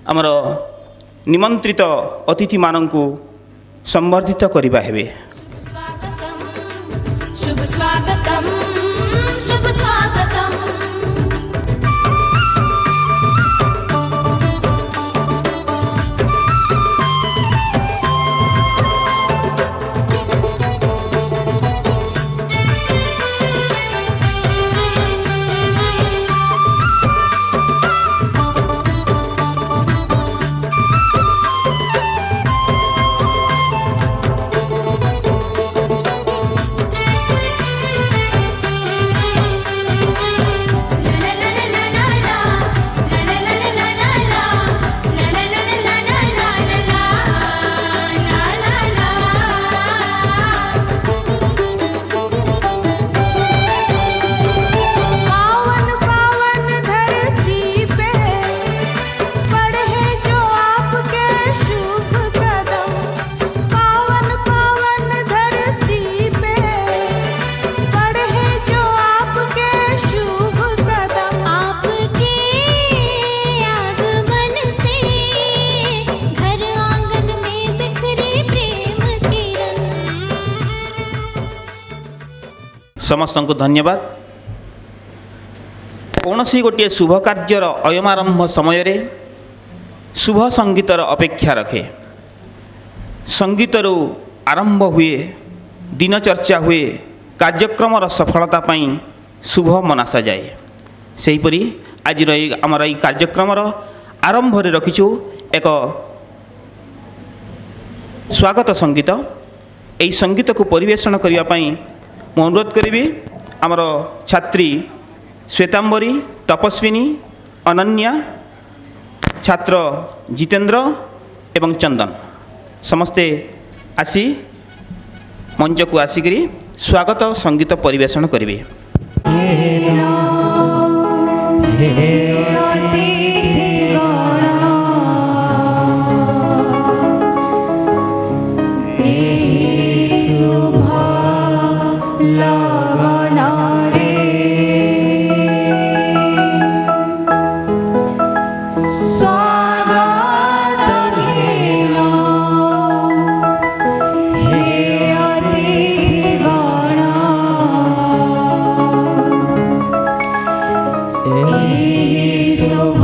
आमर निमंत्रित अतिथि मानंकु संवर्धित करिबा हेबे। शुभ स्वागतम शुभ स्वागतम। समस्त को धन्यवाद। कौन सी गोटे शुभ कार्यर अयमारंभ समय रे शुभ संगीतर अपेक्षा रखे। संगीतरू आरंभ हुए, दिन चर्चा हुए, कार्यक्रम सफलता पाई शुभ मनासा जाए। सेहीपरि आज आमर ये कार्यक्रम आरंभ रे रखिछु एक स्वागत संगीत। यही संगीत को परिवेषण करने पाई मु अनुरोध करी आमर छात्री श्वेतांबरी, तपस्विनी, अनन्या, छात्र जितेंद्र एवं चंदन समस्ते आसी मंच को आसिक स्वागत संगीत परिवेषण करेंगे। शुभ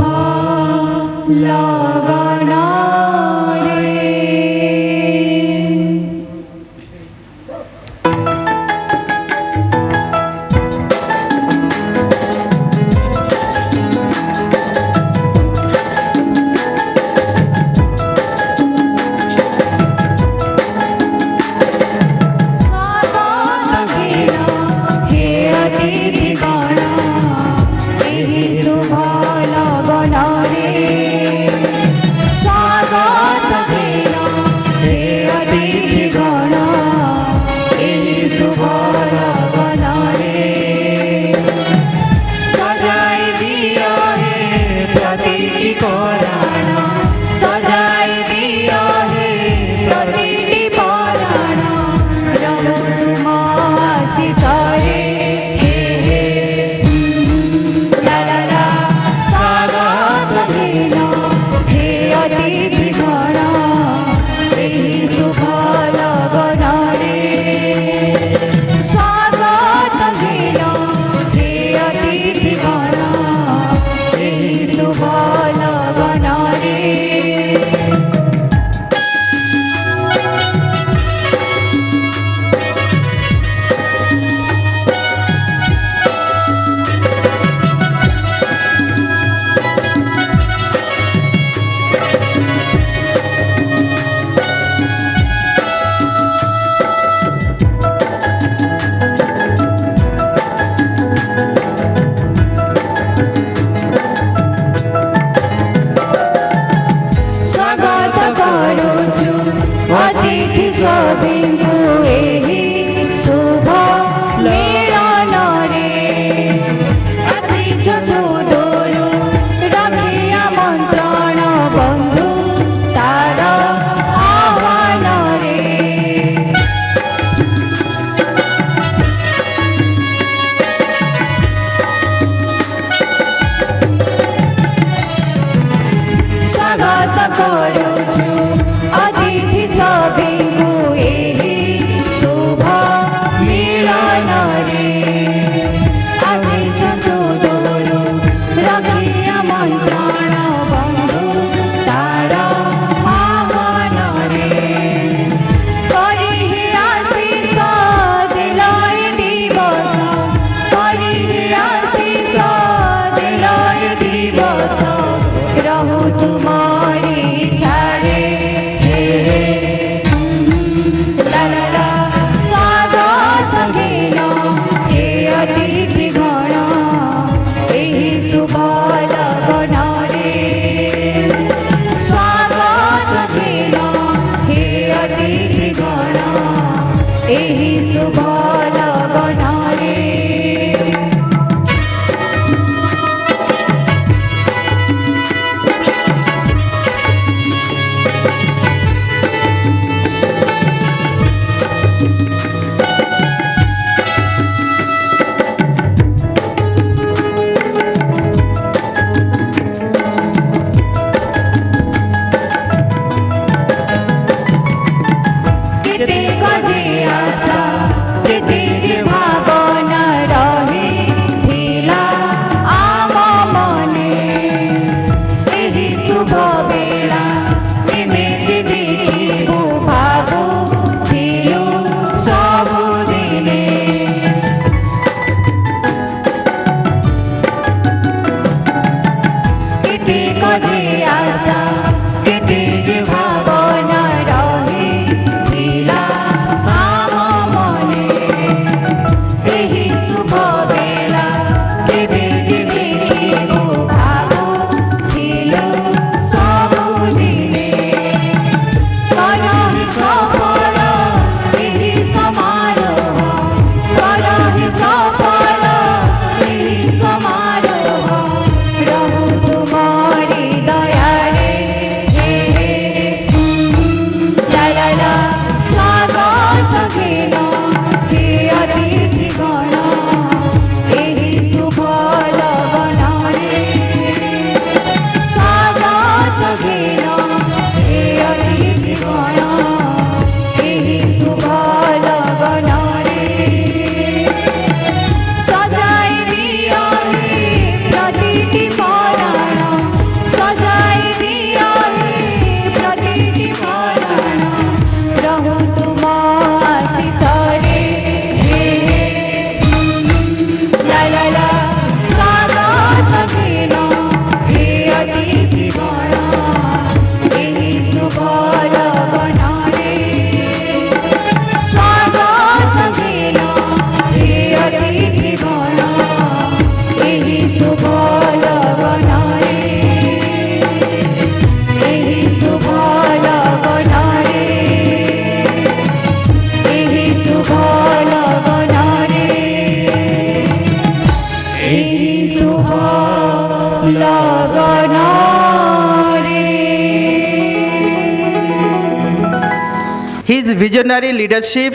visionary leadership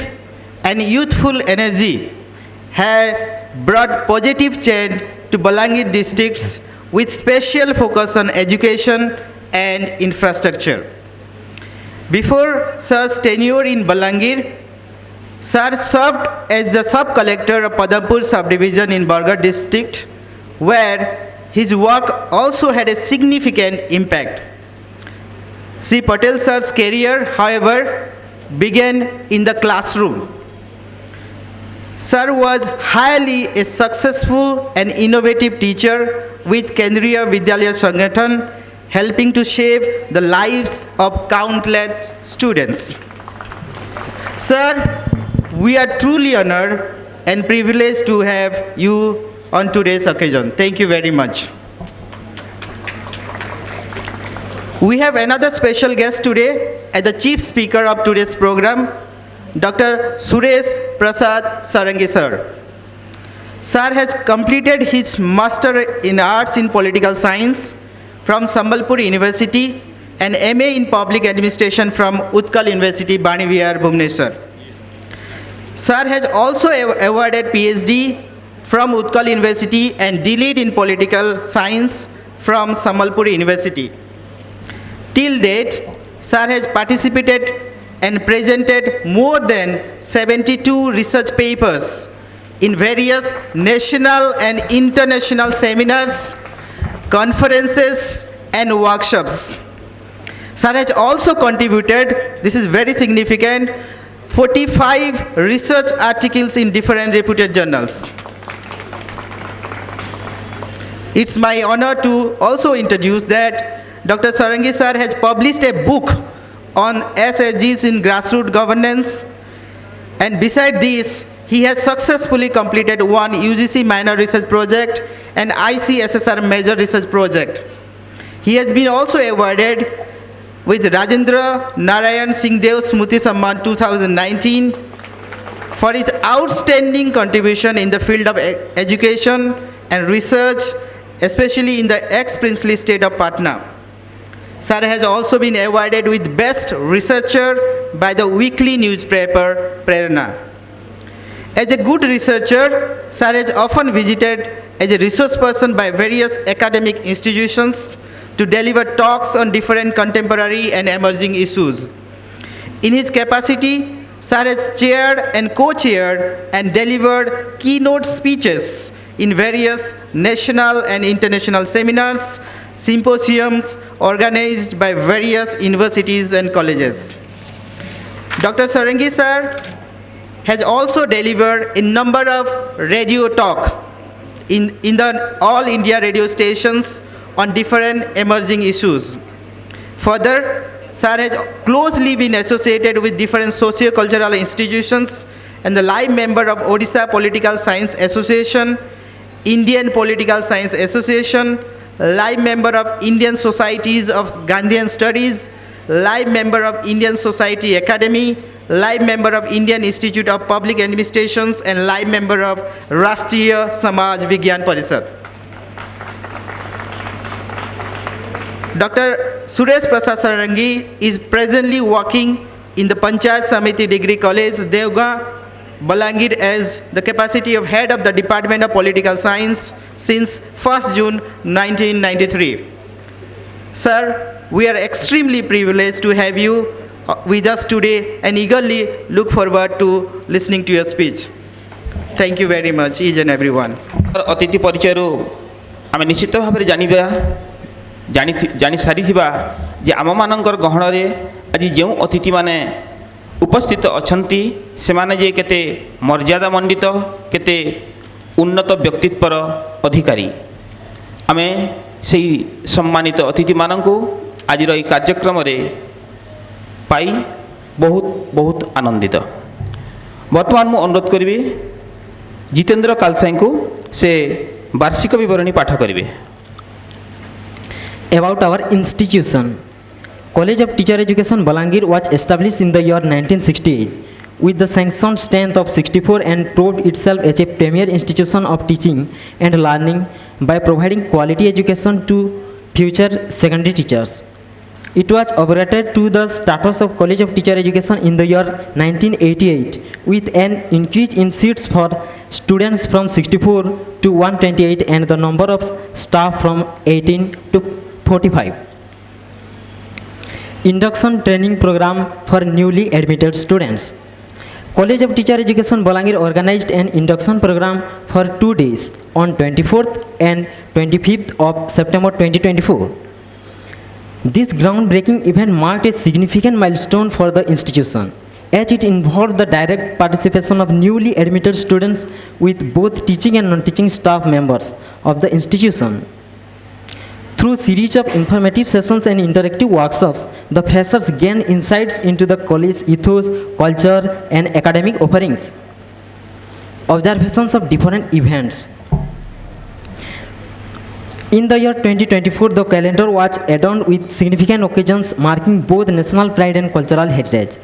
and youthful energy have brought positive change to Balangir districts with special focus on education and infrastructure. Before Sir's tenure in Balangir, Sir served as the sub-collector of Padampur subdivision in Bargarh district, where his work also had a significant impact. Sri Patel Sir's career, however, began in the classroom. Sir was highly a successful and innovative teacher with Kendriya Vidyalaya Sangathan, helping to shape the lives of countless students. Sir, we are truly honored and privileged to have you on today's occasion. Thank you very much. We have another special guest today as the chief speaker of today's program, Dr. Suresh Prasad Sarangi sir. Sir has completed his Master in Arts in Political Science from Sambalpur University and MA in Public Administration from Utkal University, Bani Vihar, Bhubaneswar. Sir has also awarded PhD from Utkal University and D.Litt in Political Science from Sambalpur University. Till date, Sir has participated and presented more than 72 research papers in various national and international seminars, conferences, and workshops. Sir has also contributed, this is very significant, 45 research articles in different reputed journals. It's my honor to also introduce that Dr. Sarangi sir has published a book on SSGs in grassroots governance, and beside this, he has successfully completed one UGC minor research project and ICSSR major research project. He has been also awarded with Rajendra Narayan Singhdeo Smruti Samman 2019 for his outstanding contribution in the field of education and research, especially in the ex-princely state of Patna. Sir has also been awarded with Best Researcher by the weekly newspaper Prerna. As a good researcher, Sir has often visited as a resource person by various academic institutions to deliver talks on different contemporary and emerging issues. In his capacity, Sir has chaired and co-chaired and delivered keynote speeches in various national and international seminars, symposiums organized by various universities and colleges. Dr. Sarangi sir has also delivered a number of radio talk in the all India radio stations on different emerging issues. Further, sir has closely been associated with different socio-cultural institutions and the live member of Odisha Political Science Association, Indian Political Science Association, live member of Indian Societies of Gandhian Studies, live member of Indian Society Academy, live member of Indian Institute of Public Administrations, and live member of Rashtriya Samaj Vigyan Parishad. Dr. Suresh Prasad Sarangi is presently working in the Panchayat Samiti Degree College, Devga, Balangir as the capacity of head of the Department of Political Science since 1st June 1993. Sir, we are extremely privileged to have you with us today and eagerly look forward to listening to your speech. Thank you very much, each and everyone. अतिथि परिचय आम निश्चित भाव में जानी सारी जे आम मानकर गहन आज जो अतिथि माने उपस्थित अछंती से माने जे केते मर्यादा मंडित केते उन्नत व्यक्तित्वर अधिकारी आमे से सम्मानित अतिथि मानकु आज ये कार्यक्रम रे पाई बहुत बहुत आनंदित। वर्तमान मु अनुरोध करी जितेंद्र कालसाई को से वार्षिक विवरणी पाठ करेंगे। About our institution, College of Teacher Education Balangir was established in the year 1968 with the sanctioned strength of 64 and proved itself as a premier institution of teaching and learning by providing quality education to future secondary teachers. It was upgraded to the status of College of Teacher Education in the year 1988 with an increase in seats for students from 64 to 128 and the number of staff from 18 to 45. Induction training program for newly admitted students. College of Teacher Education Balangir organized an induction program for 2 days on 24th and 25th of September 2024. This groundbreaking event marked a significant milestone for the institution, as it involved the direct participation of newly admitted students with both teaching and non-teaching staff members of the institution. Through series of informative sessions and interactive workshops, the freshers gained insights into the college ethos, culture, and academic offerings. Observations of different events. In the year 2024, the calendar was adorned with significant occasions marking both national pride and cultural heritage.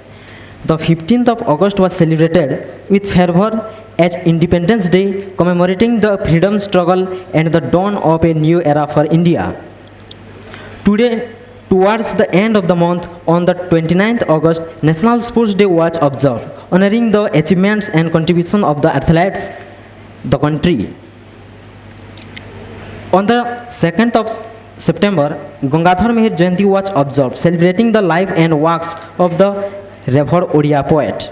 The 15th of August was celebrated with fervor as Independence Day, commemorating the freedom struggle and the dawn of a new era for India. Today, towards the end of the month, on the 29th August, National Sports Day was observed, honoring the achievements and contribution of the athletes, the country. On the 2nd of September, Gangadhar Mehar Jayanti was observed, celebrating the life and works of the revered Odia poet.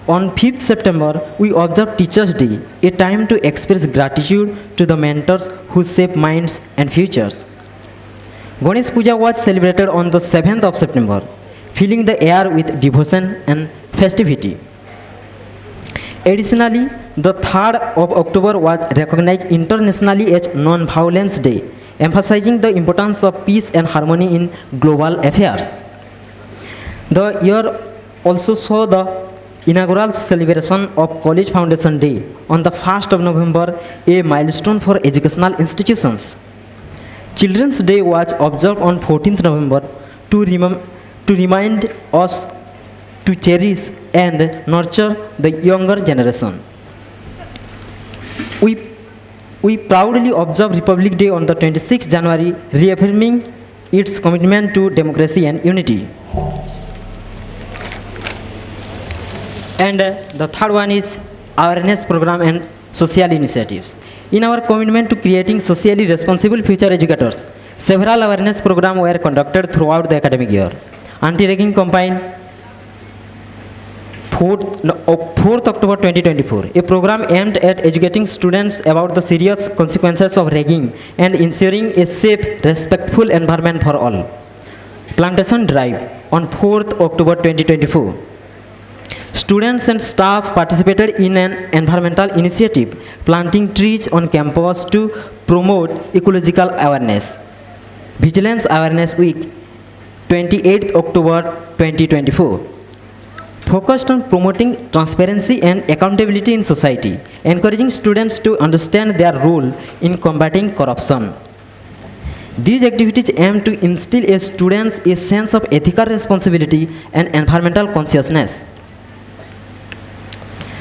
On 5th September, we observe Teachers' Day, a time to express gratitude to the mentors who shape minds and futures. Ganesh Puja was celebrated on the 7th of September, filling the air with devotion and festivity. Additionally, the 3rd of October was recognized internationally as Non-Violence Day, emphasizing the importance of peace and harmony in global affairs. The year also saw the inaugural celebration of College Foundation Day on the 1st of November, a milestone for educational institutions. Children's Day was observed on 14th November to remind us to cherish and nurture the younger generation. We proudly observe Republic Day on the 26th January, reaffirming its commitment to democracy and unity. And the third one is awareness program and social initiatives. In our commitment to creating socially responsible future educators, several awareness programs were conducted throughout the academic year. Anti-ragging campaign, 4th October 2024, a program aimed at educating students about the serious consequences of ragging and ensuring a safe, respectful environment for all. Plantation drive on 4th October 2024. Students and staff participated in an environmental initiative, planting trees on campus to promote ecological awareness. Vigilance Awareness Week, 28th October 2024. Focused on promoting transparency and accountability in society, encouraging students to understand their role in combating corruption. These activities aim to instill in students a sense of ethical responsibility and environmental consciousness.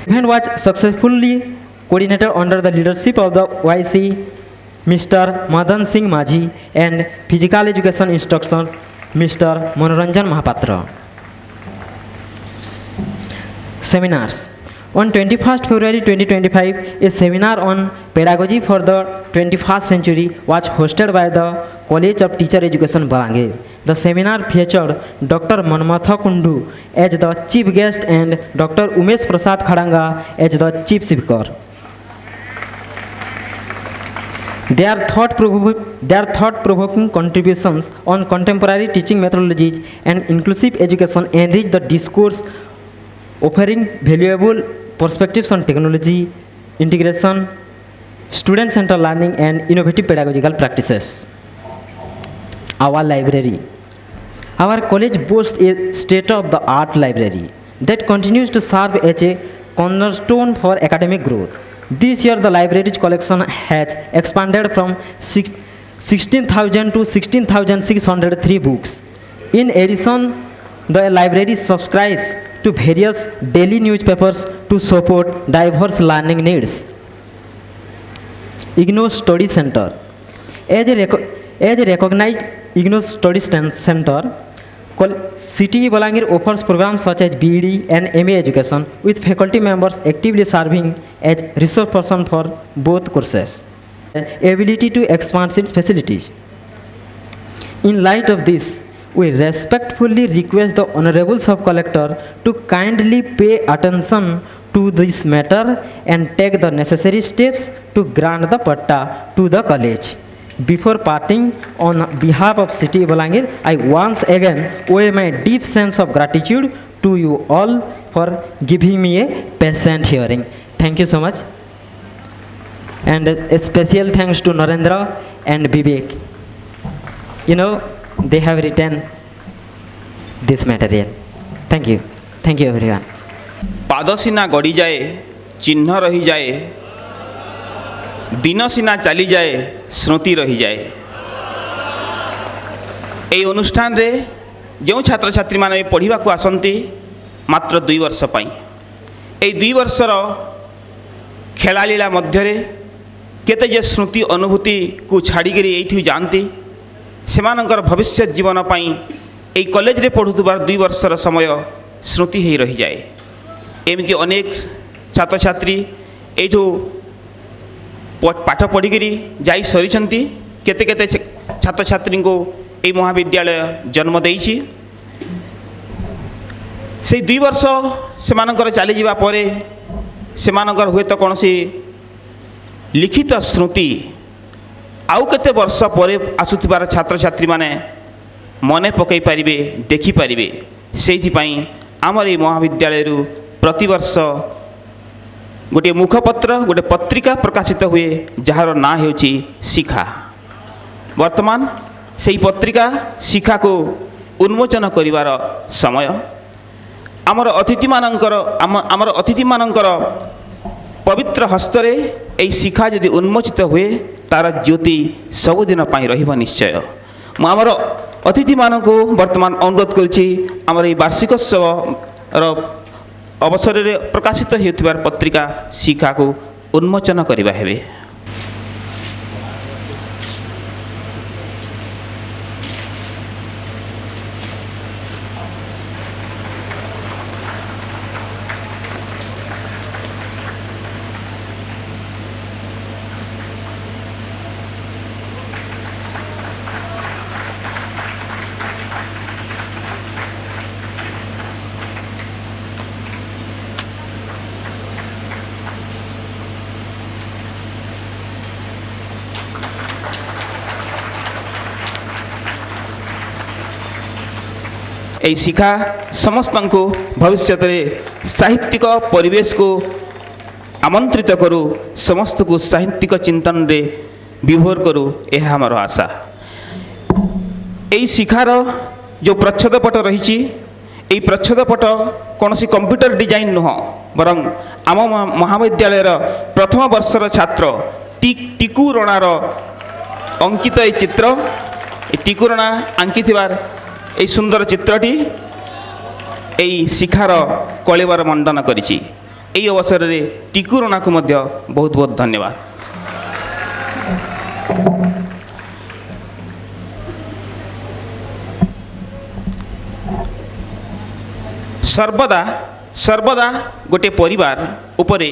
The event was successfully coordinated under the leadership of the YC Mr. Madan Singh Majhi and Physical Education Instructor Mr. Manoranjan Mahapatra. Seminars. On 21st February 2025, a seminar on pedagogy for the 21st century was hosted by the College of Teacher Education Balangir. The seminar featured Dr. Manmatha Kundu as the chief guest and Dr. Umesh Prasad Khadanga as the chief speaker. Their thought-provoking contributions on contemporary teaching methodologies and inclusive education enriched the discourse, offering valuable perspectives on technology, integration, student-centered learning, and innovative pedagogical practices. Our library. Our college boasts a state-of-the-art library that continues to serve as a cornerstone for academic growth. This year, the library's collection has expanded from 16,000 to 16,603 books. In addition, the library subscribes to various daily newspapers to support diverse learning needs. IGNOU Study Center. As a recognized IGNOU Study Center, CTE Balangir offers programs such as BEd and MA education with faculty members actively serving as resource person for both courses. Ability to expand its facilities. In light of this, we respectfully request the Honorable Sub-Collector to kindly pay attention to this matter and take the necessary steps to grant the patta to the college. Before parting, on behalf of City Balangir, I once again owe my deep sense of gratitude to you all for giving me a patient hearing. Thank you so much. And a special thanks to Narendra and Vivek. You know, they have written this material. Thank you. Thank you everyone. पाद सीना गड़ी जाए चिन्ह रही जाए दिन सीना चली जाए स्मृति रही जाए এই অনুষ্ঠাନରେ ଯେଉଁ ଛାତ୍ରଛାତ୍ରୀମାନେ ପଢ଼ିବାକୁ ଆସନ୍ତି ମାତ୍ର 2 ବର୍ଷ ପାଇଁ এই 2 ବର୍ଷର ଖେଳାଳୀଳା ମଧ୍ୟରେ କେତେ ଯେ ସ୍ମୃତି ଅନୁଭୂତିକୁ ଛାଡ଼ିକରି ଏଇଠି ଯାଆନ୍ତି ସେମାନଙ୍କର ଭବିଷ୍ୟତ ଜୀବନ ପାଇଁ এই କଲେଜରେ ପଢ଼ୁଥିବା 2 ବର୍ଷର ସମୟ ସ୍ମୃତି ହୋଇ ରହିଯାଏ ଏମିତି ଅନେକ ଛାତ୍ରଛାତ୍ରୀ ଏଇଠୁ ପାଠ ପଢ଼ିକରି ଯାଇ ସରିଛନ୍ତି କେତେ କେତେ ଛାତ୍ରଛାତ୍ରୀଙ୍କୁ এই মহাবিদ্যালয় জন্ম ଦେଇଛି সেই 2 ବର୍ଷ ସେମାନଙ୍କର ଚାଲିଯିବା ପରେ ସେମାନଙ୍କର ହୁଏତ କୌଣସି ଲିଖିତ ସ୍ମୃତି ଆଉ କେତେ ବର୍ଷ ପରେ ଆସୁଥିବାର ଛାତ୍ରଛାତ୍ରୀମାନେ ମନେ ପକାଇ ପାରିବେ ଦେଖିପାରିବେ ସେଇଥିପାଇଁ ଆମର এই ମହାବିଦ୍ୟାଳୟରୁ ପ୍ରତିବର୍ଷ ଗୋଟିଏ ମୁଖପତ୍ର ଗୋଟିଏ ପତ୍ରିକା ପ୍ରକାଶିତ ହୁଏ ଯାହାର ନାଁ ହେଉଛି ଶିଖା ବର୍ତ୍ତମାନ ସେହି ପତ୍ରିକା ଶିଖାକୁ ଉନ୍ମୋଚନ କରିବାର ସମୟ ଆମର ଅତିଥିମାନଙ୍କର ପବିତ୍ର ହସ୍ତରେ ଏହି ଶିଖା ଯଦି ଉନ୍ମୋଚିତ ହୁଏ ତାର ଜ୍ୟୋତି ସବୁଦିନ ପାଇଁ ରହିବ ନିଶ୍ଚୟ ମୁଁ ଆମର ଅତିଥିମାନଙ୍କୁ ବର୍ତ୍ତମାନ ଅନୁରୋଧ କରୁଛି ଆମର ଏହି ବାର୍ଷିକୋତ୍ସବର ଅବସରରେ ପ୍ରକାଶିତ ହେଉଥିବା ପତ୍ରିକା ଶିଖାକୁ ଉନ୍ମୋଚନ କରିବା ହେବେ এই শিখা ସମସ୍ତଙ୍କୁ ଭବିଷ୍ୟତରେ ସାହିତ୍ୟିକ ପରିବେଶକୁ ଆମନ୍ତ୍ରିତ କରୁ ସମସ୍ତଙ୍କୁ ସାହିତ୍ୟିକ ଚିନ୍ତନରେ ବିଭୋର କରୁ ଏହା ଆମର ଆଶା এই ଶିଖାର ଯେଉଁ ପ୍ରଚ୍ଛଦପଟ ରହିଛି এই ପ୍ରଚ୍ଛଦପଟ କୌଣସି କମ୍ପ୍ୟୁଟର ଡିଜାଇନ ନୁହଁ ବରଂ ଆମ ମହାବିଦ୍ୟାଳୟର ପ୍ରଥମ ବର୍ଷର ଛାତ୍ର ଟିକୁ ରଣାର ଅଙ୍କିତ এই ଚିତ୍ର এই ଟିକୁ ରଣା ଆଙ୍କିଥିବାର এই সুন্দর চিত্রটি এই শিখার কলেবর মণ্ডন করেছি এই অবসরে টিকু রণাকে মধ্য বহুত বহুত ধন্যবাদ সর্বদা সর্বদা গোটে পরিবার উপরে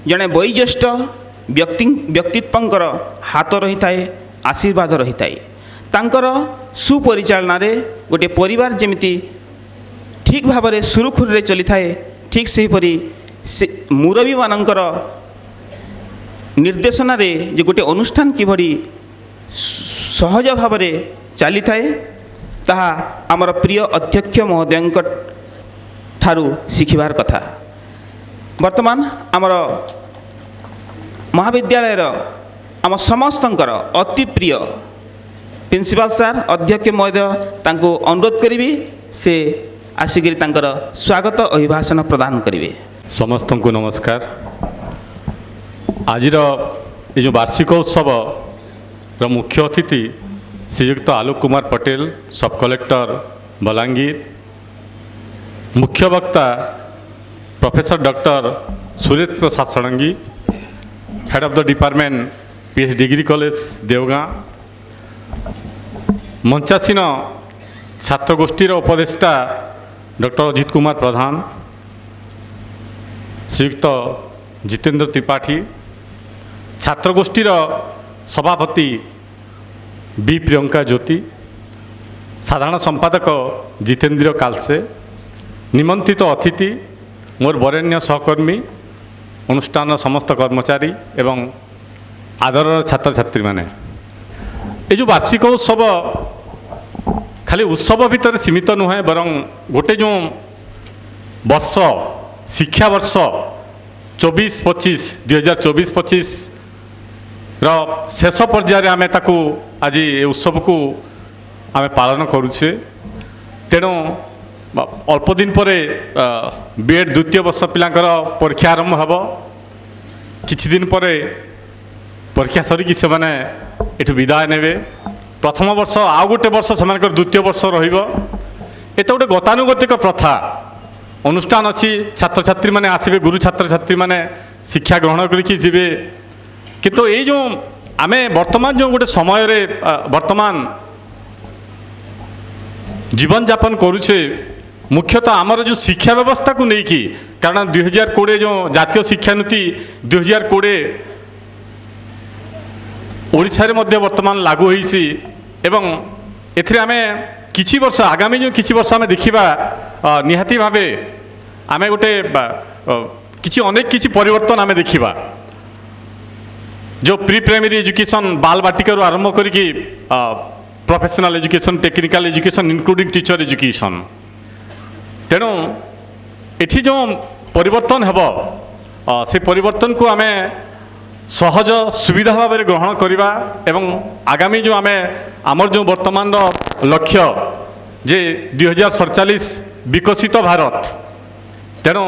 জনে বয়োজ্যেষ্ঠ ব্যক্তিত্বঙ্কর হাত রহিথায় আশীর্বাদ রহিথায় ତାଙ୍କର ସୁପରିଚାଳନାରେ ଗୋଟିଏ ପରିବାର ଯେମିତି ଠିକ୍ ଭାବରେ ସୁରୁଖୁରୁରେ ଚଲିଥାଏ ଠିକ୍ ସେହିପରି ସେ ମୁରବୀମାନଙ୍କର ନିର୍ଦ୍ଦେଶନାରେ ଯେ ଗୋଟିଏ ଅନୁଷ୍ଠାନ କିଭଳି ସହଜ ଭାବରେ ଚାଲିଥାଏ ତାହା ଆମର ପ୍ରିୟ ଅଧ୍ୟକ୍ଷ ମହୋଦୟଙ୍କ ଠାରୁ ଶିଖିବାର କଥା ବର୍ତ୍ତମାନ ଆମର ମହାବିଦ୍ୟାଳୟର ଆମ ସମସ୍ତଙ୍କର ଅତି ପ୍ରିୟ प्रिंसिपल सार अध्यक्ष महोदय तांको अनुरोध करी से आसिक स्वागत अभिभाषण प्रदान करेंगे समस्त को नमस्कार आज ये जो वार्षिकोत्सव मुख्य अतिथि श्रीयुक्त आलोक कुमार पटेल सब कलेक्टर बलांगीर मुख्य वक्ता professor doctor Suresh Prasad Shadangi head of the department PH degree college Deogaon मंचासीन छात्रगोष्ठीर उपदेष्टा डॉक्टर अजित कुमार प्रधान, श्रीयुक्त जितेंद्र त्रिपाठी, छात्रगोष्ठीर सभापति बी प्रियंका ज्योति, साधारण संपादक जितेंद्र कालसे, निमंत्रित अतिथि मोर वरेण्य सहकर्मी, अनुष्ठान समस्त कर्मचारी एवं आदर छात्र छात्री माने, ये जो वार्षिक उत्सव खाली उत्सव भितर सीमित नुहे बरं गोटे जो वर्ष शिक्षा वर्ष 24-25 2024-25 शेष पर्यायर आम ताकू आज ये उत्सव को आम पालन करुचे। तेणु अल्प दिन पर बीएड द्वितीय वर्ष पिलांकर परीक्षा आरंभ हम, किछि दिन पर परीक्षा सरिकी से माने एठु विदाय नेबे। प्रथम वर्ष आउ गोटे वर्ष से द्वितीय वर्ष रहिबो। एत गोटे गतानुगतिक प्रथा अनुष्ठान अच्छी, छात्र छात्री माने आसबे, गुरु छात्र छात्री माने शिक्षा ग्रहण करके जीवे। किंतु ये जो आमे वर्तमान जो गोटे समय रे वर्तमान जीवन यापन करुचे, मुख्यतः आमर जो शिक्षा व्यवस्था को लेकिन, कारण 2020 जो जातीय शिक्षा नीति 2020 ओडिशा रे मध्य वर्तमान लागू होईसी एवं एथिरे आमे किछि वर्ष आगामी जो किछि वर्ष आमे देखिबा निहाती भावे आमे गोटे किछि अनेक किछि परिवर्तन आमे देखिबा। जो प्री प्राइमरी एजुकेशन बाल बाटिका रु आरंभ करिकी professional education, technical education including teacher education, तेणु एठी जो परिवर्तन हेबो से परिवर्तन को आमे सहज सुविधा भाव में ग्रहण करवा एवं आगामी जो आमे आमर जो वर्तमान लक्ष्य जे 2047 विकसित भारत, तेणु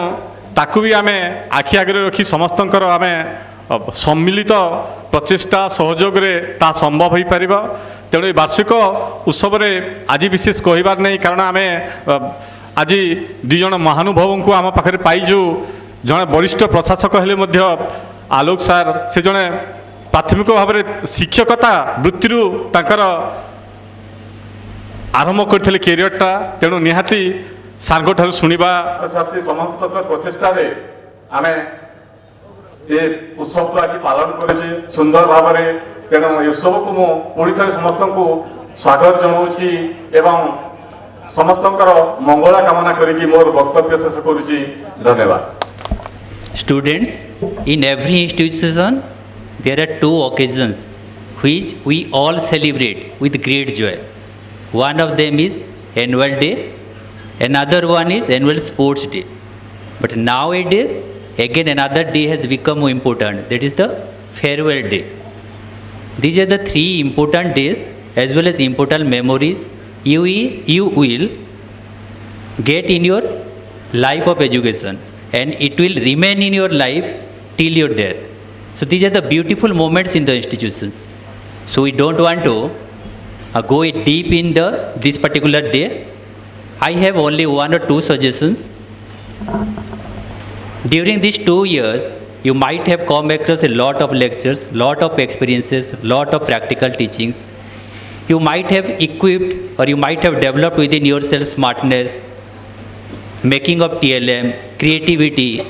ताकू भी आमे आखि आगे रखी समस्तंकर आमे सम्मिलित प्रचेष्टा सहयोग रे ता संभव हो पार। तेणु वार्षिक उत्सव रे आज विशेष कहबार नहीं, कारण आमे आज दुई जन महानुभाव को आम पाखे पाइजु। जड़े वरिष्ठ प्रशासक हेले आलोक सार, से जड़े प्राथमिक भाव में शिक्षकता वृत्ति तांकर आरंभ करते कैरियरटा। तेणु निहाती सार ठार शुणा छात्री समस्त प्रचेषा आम ये उत्सव को आज पालन करे सुंदर भाव में। तेणु ये उत्सव को मु पुणी थे समस्त को स्वागत जनाऊँगी एवं समस्त मंगला कामना करी मोर वक्तव्य शेष करुँची। धन्यवाद। Students, in every institution there are two occasions which we all celebrate with great joy. One of them is annual day, another one is annual sports day. But nowadays again another day has become more important, that is the farewell day. These are the three important days as well as important memories you will get in your life of education, and it will remain in your life till your death. So these are the beautiful moments in the institutions. So we don't want to go deep in this particular day. I have only one or two suggestions. During these 2 years, you might have come across a lot of lectures, lot of experiences, lot of practical teachings. You might have equipped or you might have developed within yourself smartness, making of TLM, creativity,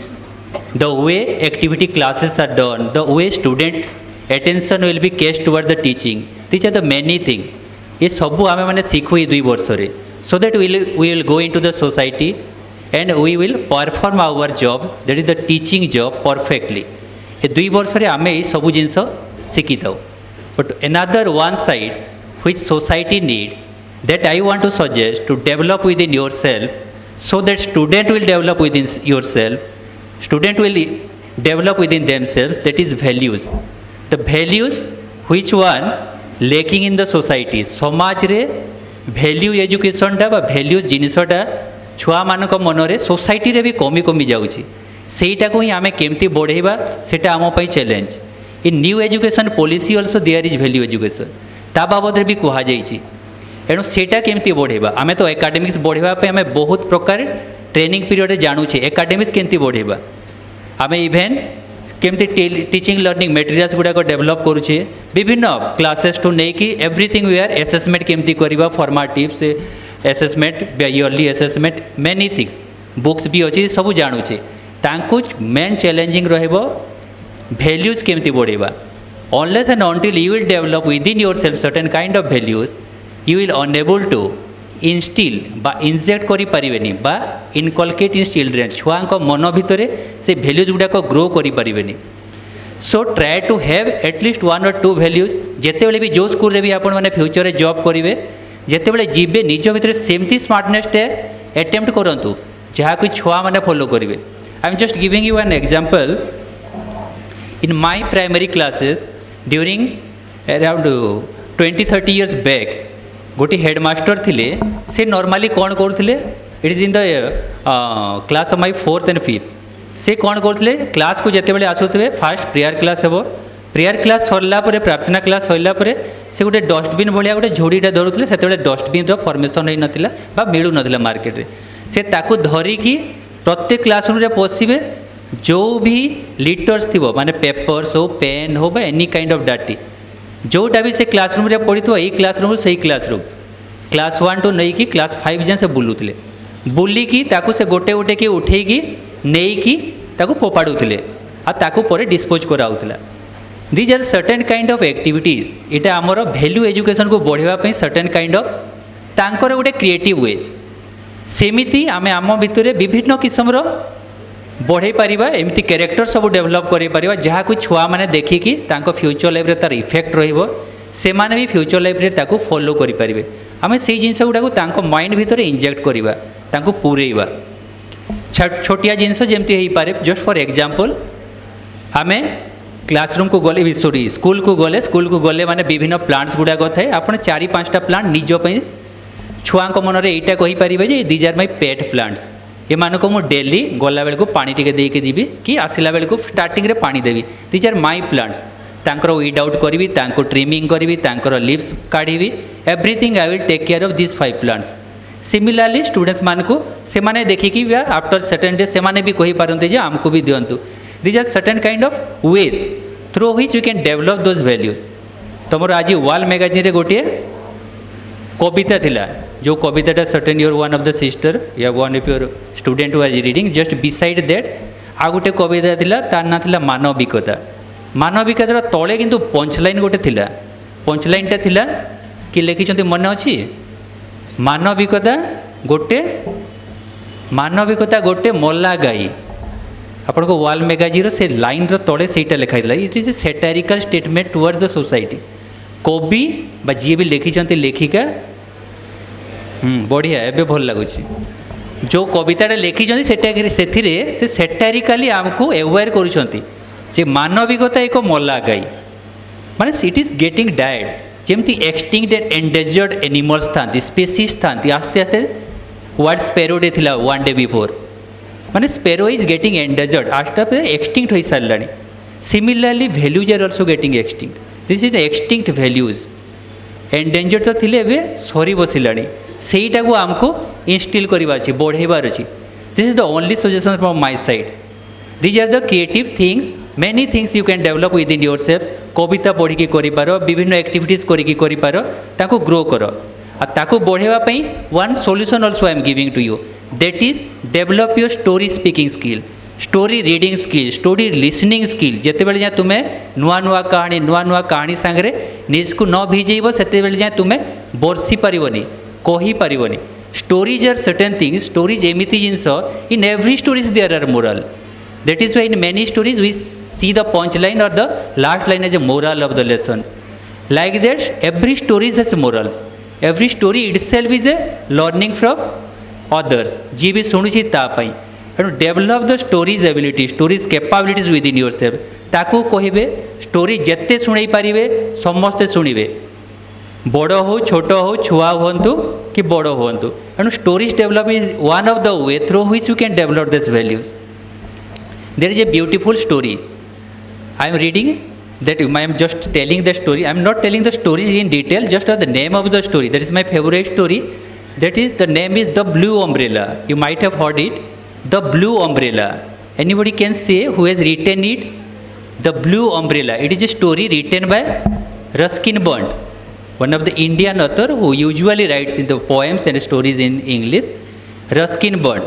the way activity classes are done, the way student attention will be cast toward the teaching. These are the many things. ये सबू आमे माने सीखो ये 2 वर्ष रे, so that we will go into the society and we will perform our job, that is the teaching job perfectly. ये 2 वर्ष रे आमे ये सबू जिनस सीखी थाउ. But another one side which society need, that I want to suggest to develop within yourself, so that student will develop within yourself, student will develop within themselves, that is values. The values which one lacking in the society, समाज रे value education टा बा value जिनिसटा छुआ मानक मनरे society रे भी कमी कमी जाउची. सेटा को ही आमे केमती बढ़ेबा सेटा आम पई challenge. In new education policy also there is value education, ता बाबद रे भी कहा जाइची. एणु सेटा केमती बढ़ेबा, आमे तो एकाडेमिक्स बढ़ेबा पे आमे बहुत प्रकार ट्रेनिंग पीरियड जानू छे एकाडेमिक्स केमती बढ़ेबा. आमे इवेन केमती टीचिंग लर्निंग मटेरियल्स गुड़ाक डेवलप करुचे विभिन्न क्लासेस टू नहीं कि एवरीथिंग वी आर असेसमेंट केमती करवा formatives assessment yearly assessment many things books भी अच्छी सब जानूचे तांकु मेन चैलेंजिंग रहिबो वैल्यूज केमती बढ़ेबा unless and until you will develop within yourself certain kind of values you will unable to instill बा इंजेक्ट करि परिबेनी बा इनकलकेट इन चिल्ड्रेन छुआंक मन भितरे से वैल्यूज गुड़ाक ग्रो करि परिबेनी so try to have at least 1 or 2 values जेते बेले भी जो स्कूल रे भी आपण माने फ्यूचर रे जॉब करिवे जेते बेले जीवे निज भितरे सेमती स्मार्टनेस टे अटेम्प्ट करंतु जहा कोई छुआ माने फॉलो करिवे I am just giving you an example in my primary classes during around 20-30 years back गोटे हेडमास्टर थिले से नॉर्मली कौन करथिले it is in the class of my 4th and 5th से कौन करथिले क्लास को जेते बेले आसुथबे फास्ट प्रेयर क्लास हेबो प्रेयर क्लास सरला परे प्रार्थना क्लास सरला परे से गोटे डस्टबिन भलिया गोटे झोड़ीटा धरुथिले सेते बेले डस्टबिन रो फॉर्मेशन नै नथिला बा मिलु नथिला मार्केट रे से ताकू धरी की प्रत्येक क्लासरूम रे पसिबे जो भी लिटर्स थी माने पेपर्स हो पेन हो एनी काइंड ऑफ डाटी जोटा भी से क्लासरूम रे पड़ी थो यही क्लासरूम से क्लासरूम क्लास 1 टू नहीं कि क्लास 5 जाए से बुलूले बुलिकी ताकू से गोटे गोटे कि उठेकी नहीं कि ताकू फोपाड़ुले आपर डिस्पोज कराउला these are certain kind of activities इटा आमर वैल्यू एजुकेशन को बढ़ावाई सर्टेन काइंड ऑफ तांकर गोटे क्रिएटिव वेज सेमिति आमे आम भितर विभिन्न किस्मर बढ़े पारिबा एमती कैरेक्टर सब डेवलप करें पारिबा जहाँ कोई छुआ माने देखिकी तांको फ्यूचर लाइफ रे तार इफेक्ट रहिबो से माने भी फ्यूचर लाइफ रे ताकू फॉलो करि पारिबे आमे सेही जिंस गुडाको तांको माइंड भितर इंजेक्ट करिबा तांको पुरेइबा छोटिया जिंस जेमती हेई पारे जस्ट फॉर एग्जांपल आमे क्लासरूम को गले सॉरी स्कूल को गले माने विभिन्न प्लांट्स गुडाको थाए आपण 4-5टा प्लांट निज पई छुआंको मनरे एटा कहि पारिबे जे these are my pet plants एमान को मुझे डेली गला बेल को पानी टिके देके जीवी कि आसला बेल को स्टार्टिंग रे पानी देवी दीज आर माय प्लांट्स तांकर वीड आउट करी तांको ट्रिमिंग करी तांकर लीव्स काढ़ी everything I will take care of this 5 plants similarly students मान को से माने देखिकी आफ्टर सर्टेन डे से माने भी कहि पारंते जे हमको भी दियंतु these are certain kind of ways through which we can develop those values तमर आज वाल मैगजीन रे गोटे कविता थिला जो कविताटा certain your one of the sister या one of your student was reading just beside that आ गोटे कविता थिला तार ना थिला मानविकतार तले किंतु पंचलाइन गोटे थिला पंचलाइनटा थिला कि लिखिछन्ती मन अछि मानविकता गोटे मल्ला गाई आपण को वाल मैगजीन से लाइन रो तले सेटा लिखाइला it is a satirical statement towards the society कवि बा जी भी लिखिछन्ती लेखिका बढ़िया एबे भल लगुच जो कविताटा लिखिछन्ती से सैटारिकली आमको अवेयर करुछन्ती जे मानविकता एक मल्ला गाई माने इट इज गेटिंग डायड जेमती एक्सटिंक्ट एंड एंडेंजर्ड एनिमल्स थांती स्पीसीज थांती आस्ते आस्ते वर्ड स्पैरो डे थिला 1 day बिफोर माने sparrow is getting endangered after extinct हो सारानी similarly values are also getting extinct this is extinct values endangered तो थिले एबे सरी बसिलानी सेटा को आमको इंस्टिल करबा अछि बढ़ेबार अछि this is the only suggestion from my side these are the creative things many things you can develop within yourself कविता पढ़ी की करि पारो विभिन्न एक्टिविटीज करि पारो ताको ग्रो करो आ ताको बढ़ेबा पई one solution also I am giving to you that is develop your story speaking skill story reading skill story listening skill जिते बेले जाए तुम्हें नुआ नुआ कहानी सांगरे निज को न भिजेब से जाए तुम्हें बरसी पारिबनी कही पारिबनी stories are certain things stories एमिति जिनस in every stories there are moral that is why in many stories we see the punch line और the last line as a moral of the lesson like that every stories has morals every story itself is a learning from others जी भी शुणुची तापाई एणु develop the stories ability stories capabilities within yourself ताकू कहे story जिते शुणई पारे समस्ते शुणे बड़ हो छोट हो छुआ हूँ कि बड़ हूँ एणु stories develop is one of the way through which you can develop this values there is a beautiful story I am reading that I am just telling the story. I am not telling the stories in detail, just the name of the story. That is my favorite story. That is, the name is The Blue Umbrella. You might have heard it. The Blue Umbrella. Anybody can say who has written it? The Blue Umbrella. It is a story written by Ruskin Bond, one of the Indian author who usually writes in the poems and stories in English. Ruskin Bond.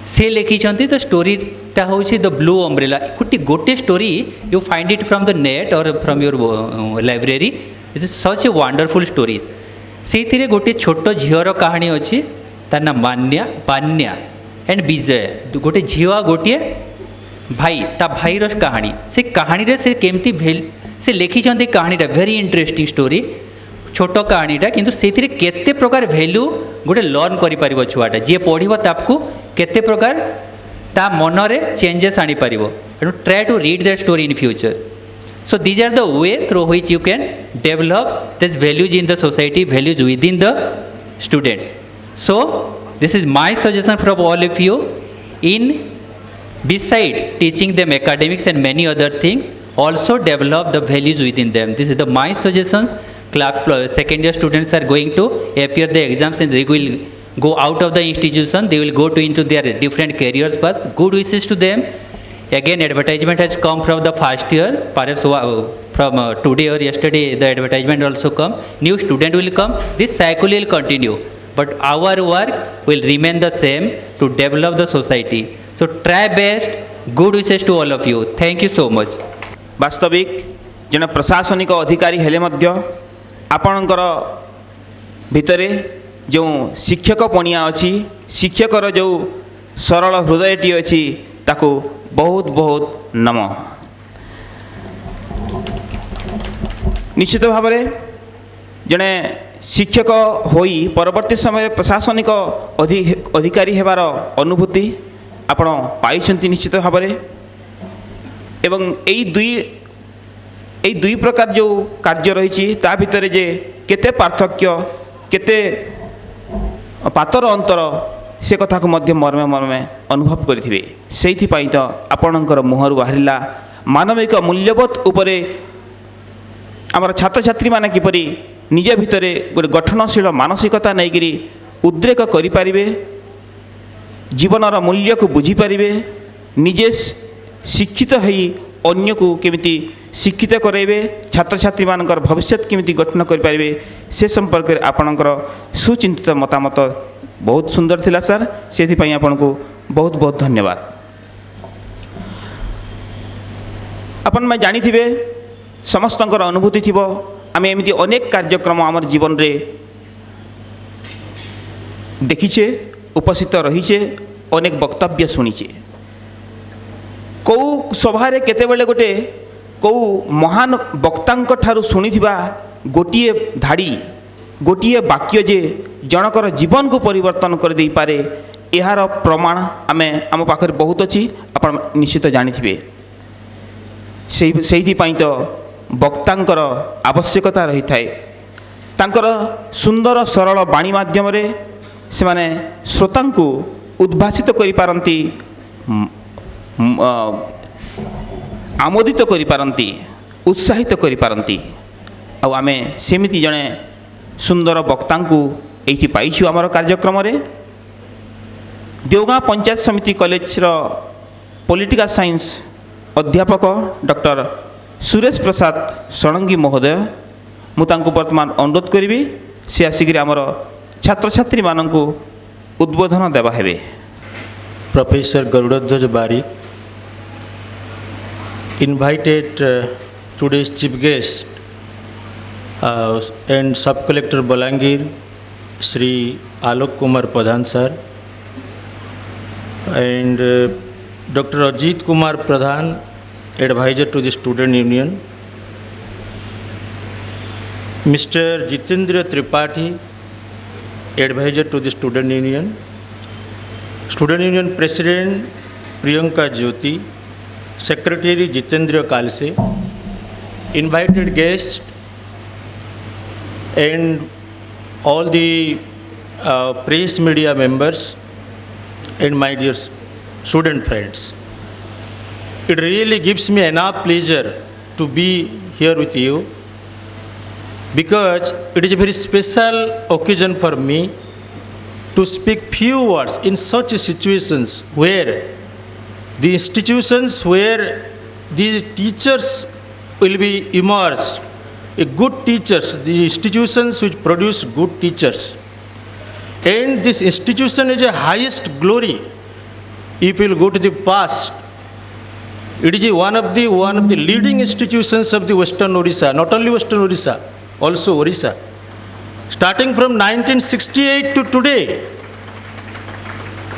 से लिखिछन्ति the स्टोरीटा होछि the blue umbrella गोटे story you find it from the net और from your library it is such a wonderful stories से गोटे छोट झीवर कहानी अच्छी तार ना मान्या पान्या एंड विजय गोटे झीवा गोटे भाई ता भाईर कहानी से कहानी से केमती से लिखिछन्ति कहानीटा वेरी इंटरेस्टिंग स्टोरी छोट कहानीटा किंतु सेथिरे केते प्रकार वैल्यू गोटे लर्न करि परिबो छुआटा जे पढ़िबो तापकु केते प्रकार ता मनरे चेंजेस आनी परिबो and try to read that story in future so these are the way through which you can develop this values in the society values within the students so this is my suggestion from all of you in beside teaching them academics and many other things also develop the values within them this is the my suggestions second year students are going to appear the exams and they will go out of the institution they will go to into their different careers paths good wishes to them again advertisement has come from the first year perhaps from today or yesterday the advertisement also come new student will come this cycle will continue but our work will remain the same to develop the society so try best good wishes to all of you thank you so much वास्तविक जन प्रशासनिक अधिकारी हेले मध्य आपणकर भितरे जो शिक्षक पणिया अच्छी शिक्षकर जो सरल हृदयटी अच्छी ताको बहुत बहुत नम निश्चित भाव जड़े शिक्षक होई परवर्ती समय प्रशासनिक अधिकारी हेबार अनुभूति आपण पाइछन्ति निश्चित भाव एवं यही दुई प्रकार जो कार्य रही ता भितर जे केते पार्थक्य केते पातर अंतर से कथा को मध्य मर्मे मर्मे अनुभव करिथिबे सेइथिपाई तो आपणकर मुहरु बाहरिला मानविक मूल्यबोध उपरे आमर छात्र छात्री माने किपरि निज भितरे गोटे गठनशील मानसिकता नैकरी उद्रेक करिपारिबे जीवनर मूल्य को बुझीपारे निजे शिक्षित होई अन्य को केमिति शिक्षित कराइबे छात्र छात्री मानकर भविष्य केमिति गठन करिपारिबे से संपर्क में आपणकर सुचिंतित मतामत बहुत सुंदर थिला सर सेथिपाई आपनको बहुत बहुत धन्यवाद अपन मैं जानिथिबे समस्तंकर अनुभूति थिबो आमे एमिति अनेक कार्यक्रम आमर जीवन रे देखिछे उपस्थित रहीचे अनेक वक्तव्य शुणीचे कौ सभा केते बेले गोटे कौ महान वक्तांक ठारू शुणिथिबा गोटिए धाड़ी गोटिए वाक्य जे जनकर जीवन को परिवर्तन कर दे पारे यार प्रमाण आमे आम पाखरे बहुत अच्छी आपण निश्चित जानिथिबे सेहिथिपाई तो वक्तांकर आवश्यकता रही थाए तांकर सुंदर सरल वाणी माध्यम रे से माने श्रोता को उद्भासित करि पारंती आमोदित करि पारंती उत्साहित करि पारंती आ आमे सेमिति जने सुंदर वक्ता को एठी पाइछु हमर कार्यक्रम रे देवगां पंचायत समिति कॉलेज रो पॉलिटिकल साइंस अध्यापक डॉक्टर सुरेश प्रसाद षडंगी महोदय मुतांको वर्तमान अनुरोध करी से आसिक आमर छात्र छात्री मानक उद्बोधन देवा हेबे Professor Garudadhwaj Barik invited today's chief guest and Sub-Collector Balangir Shri Alok Kumar Pradhan sir and Dr. Ajit Kumar Pradhan, advisor to the Student Union, Mr. Jitendra Tripathi, advisor to the Student Union, Student Union President Priyanka Jyoti, Secretary Jitendra Kalse, invited guests and all the press media members and my dear student friends. It really gives me enough pleasure to be here with you because it is a very special occasion for me to speak few words in such situations where the institutions where these teachers will be emerged. A good teachers, the institutions which produce good teachers. And this institution is a highest glory. If you will go to the past, it is one of the leading institutions of the Western Orissa, not only Western Orissa, also Orissa. Starting from 1968 to today,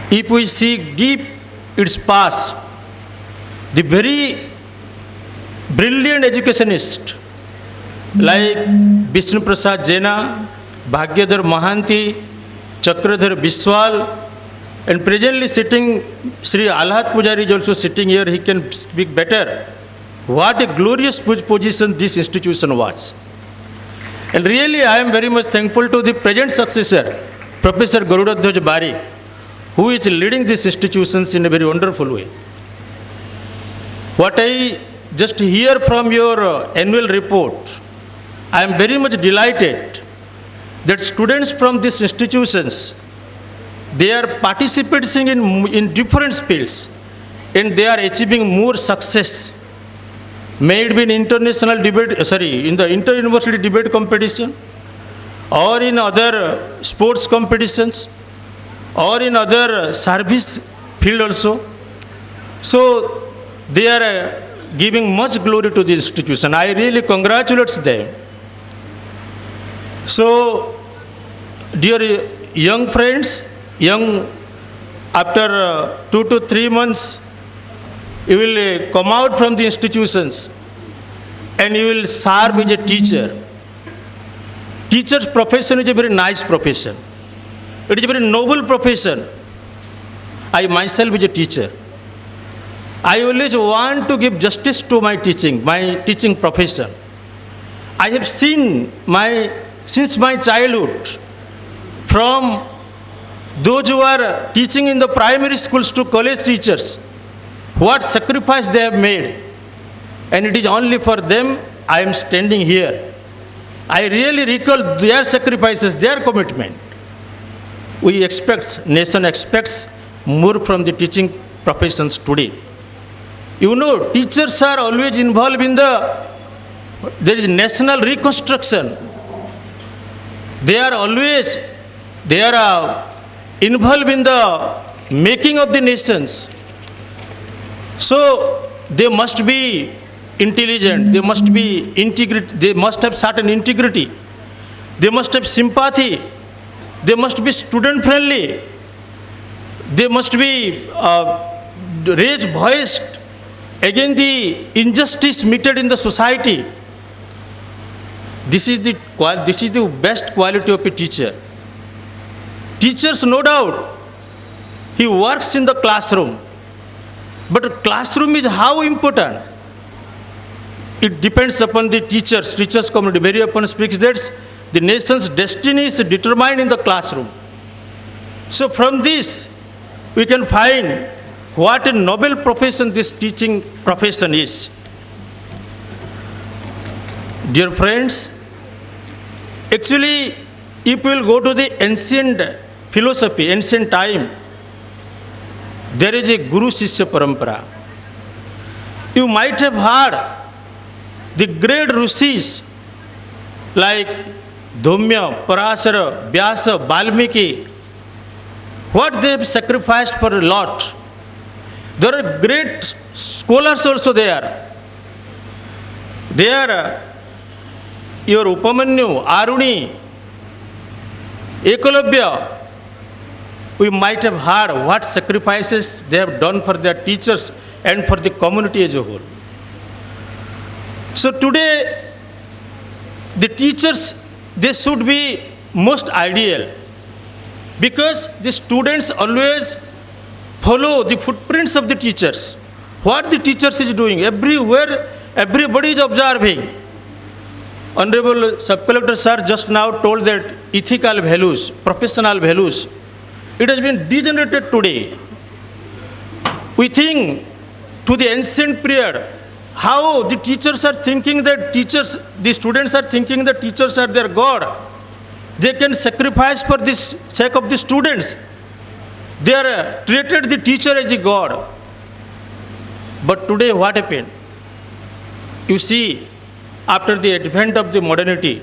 if we see deep its past, the very brilliant educationists like Vishnu Prasad Jena, Bhagyadhar Mahanti, Chakradhar Biswal, and presently sitting Sri Alhat Pujari is also sitting here. He can speak better. What a glorious position this institution was. And really I am very much thankful to the present successor, Professor Garudadhwaj Bari, who is leading these institutions in a very wonderful way. What I just hear from your annual report, I am very much delighted that students from these institutions, they are participating in different fields and they are achieving more success. May it be in international debate, in the inter-university debate competition, or in other sports competitions, or in other service field also. So they are giving much glory to the institution. I really congratulate them. So, dear young friends, after 2 to 3 months, you will come out from the institutions and you will serve as a teacher. Teacher's profession is a very nice profession. It is a very noble profession. I myself is a teacher. I always want to give justice to my teaching profession. I have seen since my childhood, from those who are teaching in the primary schools to college teachers, what sacrifice they have made. And it is only for them I am standing here. I really recall their sacrifices, their commitment. Nation expects more from the teaching professions today. You know, teachers are always involved in there is national reconstruction. They are involved in the making of the nations. So they must be intelligent, they must be integrity, they must have certain integrity, they must have sympathy, they must be student friendly, they must be raise voice against the injustice meted in the society. This is the best quality of a teacher. Teachers, no doubt, he works in the classroom. But classroom is how important? It depends upon the teachers. Teachers community very often speaks that the nation's destiny is determined in the classroom. So from this, we can find what a noble profession this teaching profession is. Dear friends, actually, if we will go to the ancient philosophy, ancient time, there is a Guru Shishya Parampara. You might have heard the great rishis like Dhaumya, Parasara, Vyasa, Valmiki, what they have sacrificed for a lot. There are great scholars also there. There, your Upamanyu, Aruni, Ekalavya, we might have heard what sacrifices they have done for their teachers and for the community as a whole. So today, the teachers, they should be most ideal, because the students always follow the footprints of the teachers. What the teachers is doing, everywhere, everybody is observing. Honorable Sub-Collector Sir just now told that ethical values, professional values, it has been degenerated today. We think to the ancient period, how the teachers are thinking that the students are thinking that teachers are their God. They can sacrifice for the sake of the students. They are treated the teacher as a God. But today what happened? you see, after the advent of the modernity,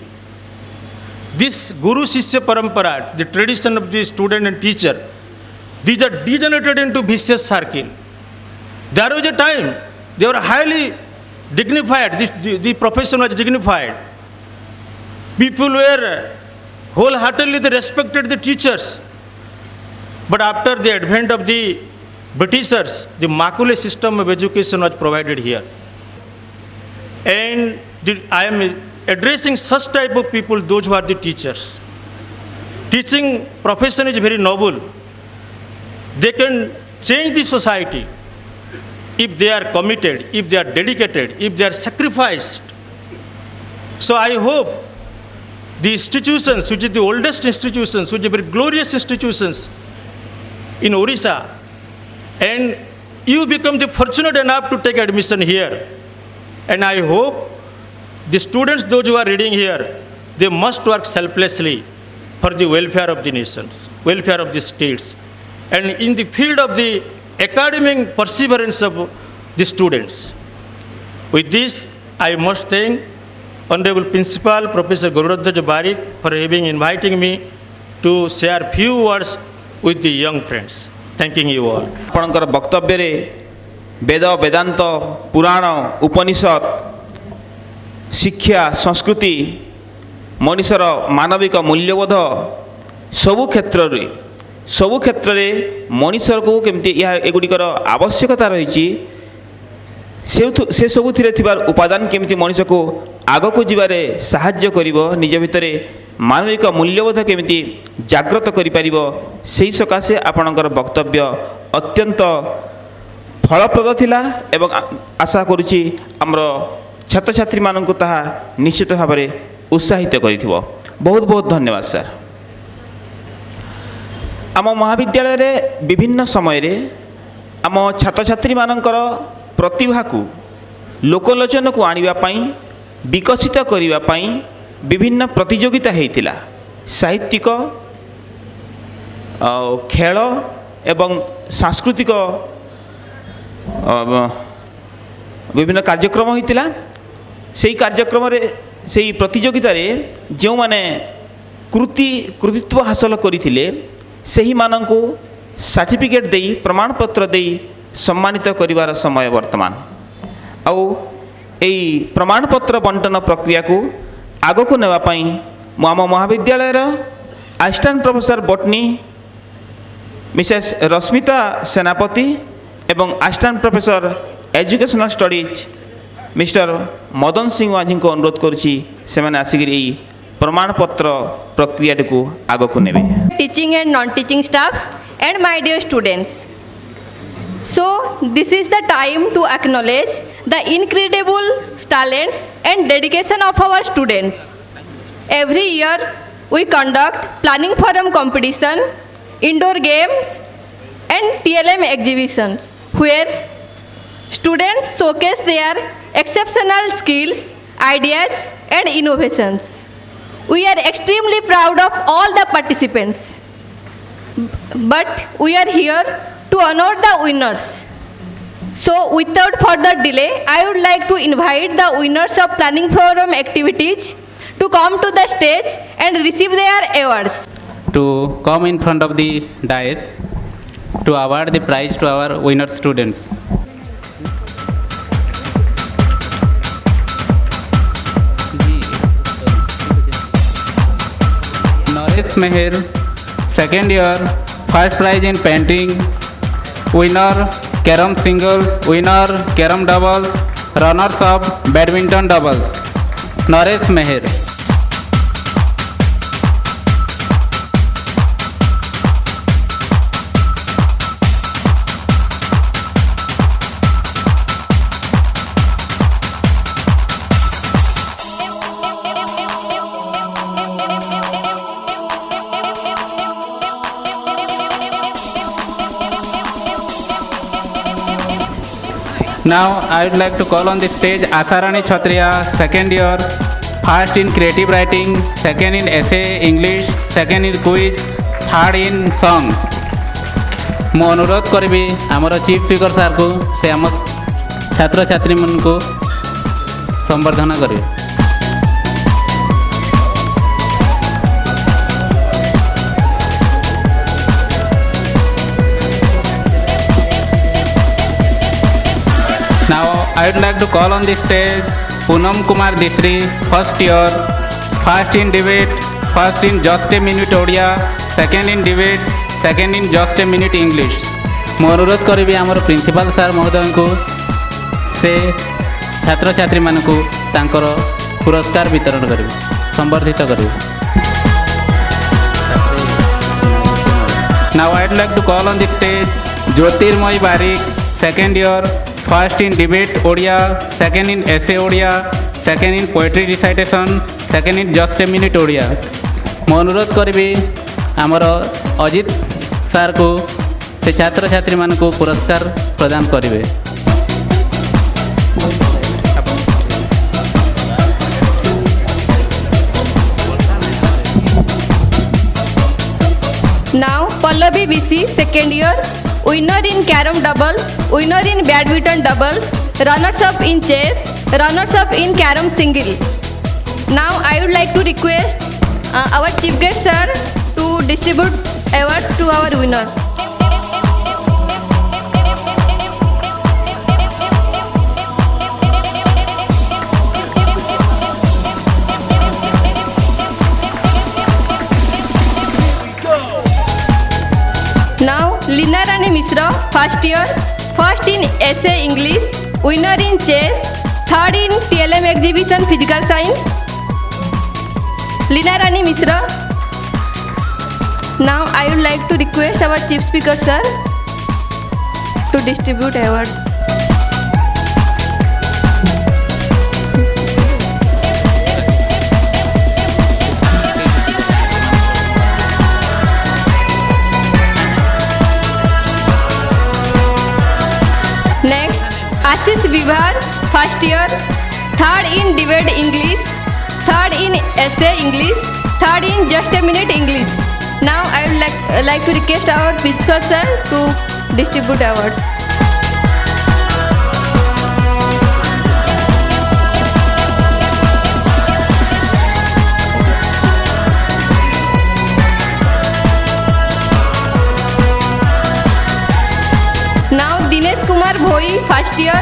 this Guru Shishya Parampara, the tradition of the student and teacher, these are degenerated into vicious circle. There was a time they were highly dignified, the profession was dignified. People were wholeheartedly, they respected the teachers. But after the advent of the Britishers, the Macaulay system of education was provided here. And I am addressing such type of people, those who are the teachers. Teaching profession is very noble. They can change the society if they are committed, if they are dedicated, if they are sacrificed. So I hope the institutions, which is the oldest institutions, which are very glorious institutions in Orissa, and you become the fortunate enough to take admission here. And I hope the students, those who are reading here, they must work selflessly for the welfare of the nations, welfare of the states, and in the field of the academic perseverance of the students. With this, I must thank Honorable Principal Professor Gurudhaj Barik for having inviting me to share few words with the young friends. Thanking you all. ଆପଣଙ୍କର ବକ୍ତବ୍ୟରେ ବେଦ ବେଦାନ୍ତ ପୁରାଣ ଉପନିଷଦ ଶିକ୍ଷା ସଂସ୍କୃତି ମଣିଷର ମାନବିକ ମୂଲ୍ୟବୋଧ ସବୁ କ୍ଷେତ୍ରରେ ମଣିଷକୁ କେମିତି ଏଗୁଡ଼ିକର ଆବଶ୍ୟକତା ରହିଛି ସେ ସବୁଥିରେ ଥିବା ଉପାଦାନ କେମିତି ମଣିଷକୁ ଆଗକୁ ଯିବାରେ ସାହାଯ୍ୟ କରିବ, ନିଜ ଭିତରେ ମାନବିକ ମୂଲ୍ୟବୋଧ କେମିତି ଜାଗ୍ରତ କରିପାରିବ, ସେହି ସକାଶେ ଆପଣଙ୍କର ବକ୍ତବ୍ୟ ଅତ୍ୟନ୍ତ ଫଳପ୍ରଦ ଥିଲା ଏବଂ ଆଶା କରୁଛି ଆମର ଛାତ୍ରଛାତ୍ରୀମାନଙ୍କୁ ତାହା ନିଶ୍ଚିତ ଭାବରେ ଉତ୍ସାହିତ କରିଥିବ। ବହୁତ ବହୁତ ଧନ୍ୟବାଦ ସାର୍। ଆମ ମହାବିଦ୍ୟାଳୟରେ ବିଭିନ୍ନ ସମୟରେ ଆମ ଛାତ୍ରଛାତ୍ରୀମାନଙ୍କର ପ୍ରତିଭାକୁ ଲୋକଲୋଚନକୁ ଆଣିବା ପାଇଁ, ବିକଶିତ କରିବା ପାଇଁ ବିଭିନ୍ନ ପ୍ରତିଯୋଗିତା ହୋଇଥିଲା। ସାହିତ୍ୟିକ, ଖେଳ ଏବଂ ସାଂସ୍କୃତିକ ବିଭିନ୍ନ କାର୍ଯ୍ୟକ୍ରମ ହୋଇଥିଲା। ସେହି କାର୍ଯ୍ୟକ୍ରମରେ, ସେହି ପ୍ରତିଯୋଗିତାରେ ଯେଉଁମାନେ କୃତିତ୍ୱ ହାସଲ କରିଥିଲେ ସେହିମାନଙ୍କୁ ସାର୍ଟିଫିକେଟ୍ ଦେଇ, ପ୍ରମାଣପତ୍ର ଦେଇ ସମ୍ମାନିତ କରିବାର ସମୟ ବର୍ତ୍ତମାନ। ଆଉ ଏହି ପ୍ରମାଣପତ୍ର ବଣ୍ଟନ ପ୍ରକ୍ରିୟାକୁ ଆଗକୁ ନେବା ପାଇଁ ମୁଁ ଆମ ମହାବିଦ୍ୟାଳୟର assistant professor botany Mrs Rashmita Senapati ଏବଂ assistant professor educational studies Mr Madan Singh ମାଝୀଙ୍କୁ ଅନୁରୋଧ କରୁଛି ସେମାନେ ଆସିକରି ଏହି ପ୍ରମାଣପତ୍ର ପ୍ରକ୍ରିୟାଟିକୁ ଆଗକୁ ନେବେ। Teaching and non-teaching staffs and my dear students. So this is the time to acknowledge the incredible talents and dedication of our students. Every year we conduct planning forum competition, indoor games and TLM exhibitions where students showcase their exceptional skills, ideas and innovations. We are extremely proud of all the participants. But we are here to honor the winners. So without further delay, I would like to invite the winners of planning forum activities to come to the stage and receive their awards. To come in front of the dais to award the prize to our winner students. Naresh Meher, second year, first prize in painting, winner carom singles, winner carom doubles, runners up badminton doubles. Naresh Meher. Now I would like to call on the stage Asarani Chhatriya, second year, first in creative writing, second in essay English, second in quiz, third in song. ମୁଁ ଅନୁରୋଧ କରିବି ଆମର chief speaker ସାର୍କୁ ସେ ଆମ ଛାତ୍ରଛାତ୍ରୀମାନଙ୍କୁ संबर्धना करेंगे। Now I would like to call on the stage Poonam Kumar Disri, first year, first in debate, first in just a minute Odia, second in debate, second in just a minute English. ମୁଁ ଅନୁରୋଧ କରିବି ଆମର principal sir ମହୋଦୟଙ୍କୁ ସେ ଛାତ୍ରଛାତ୍ରୀ ମାନଙ୍କୁ ତାଙ୍କର ପୁରସ୍କାର ବିତରଣ କରିବେ, ସମ୍ବର୍ଦ୍ଧିତ କରିବେ। Now I would like to call on the stage Jyotirmoy Barik, second year, first in debate Odia, second in essay Odia, second in poetry recitation, second in just a minute Odia। ମୁଁ ଅନୁରୋଧ କରିବି ଆମର ଅଜିତ ସାର୍କୁ ସେ ଛାତ୍ରଛାତ୍ରୀମାନଙ୍କୁ ପୁରସ୍କାର ପ୍ରଦାନ କରିବେ। Now Pallavi BC, second year, winner in carom doubles, winner in badminton doubles, runners up in chess, runners up in carom single. Now I would like to request our chief guest sir to distribute awards to our winner. Now Lina Rani Mishra, first year, first in essay English, winner in chess, third in TLM exhibition physical science. Lina Rani Mishra. Now I would like to request our chief speaker sir to distribute awards. Next, Ashish Vibhar, first year, third in debate English, third in essay English, third in just a minute English. Now I would like to request our principal sir to distribute awards. Now Dinesh Kumar Bhoi, first year,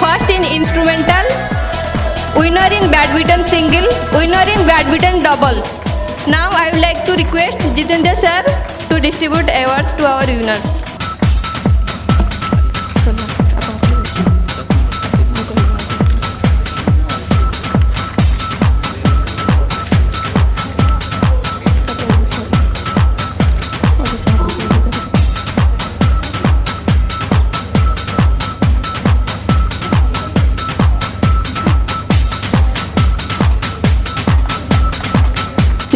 first in instrumental, winner in badminton single, winner in badminton double. Now I would like to request Jitendra sir to distribute awards to our winners.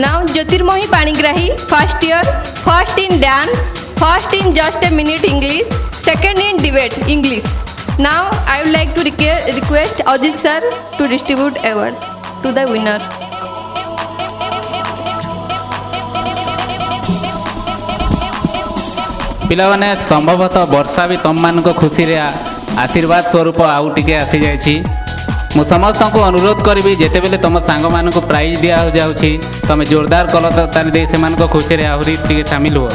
Now Jyotirmohi Panigrahi, first year, first in dance, first in just a minute English, second in debate English. Now I would like to request Ajit sir to distribute awards to the winner. ପିଲାମାନେ ସମ୍ଭବତଃ ବର୍ଷା ବି ତମମାନଙ୍କ ଖୁସିରେ ଆଶୀର୍ବାଦ ସ୍ୱରୂପ ଆଉ ଟିକେ ଆସିଯାଇଛି। ମୁଁ ସମସ୍ତଙ୍କୁ ଅନୁରୋଧ କରିବି ଯେତେବେଳେ ତୁମ ସାଙ୍ଗମାନଙ୍କୁ ପ୍ରାଇଜ୍ ଦିଆଯାଉଛି ତୁମେ ଜୋରଦାର କଲତାଳି ଦେଇ ସେମାନଙ୍କ ଖୁସିରେ ଆହୁରି ଟିକେ ସାମିଲ ହୁଅ।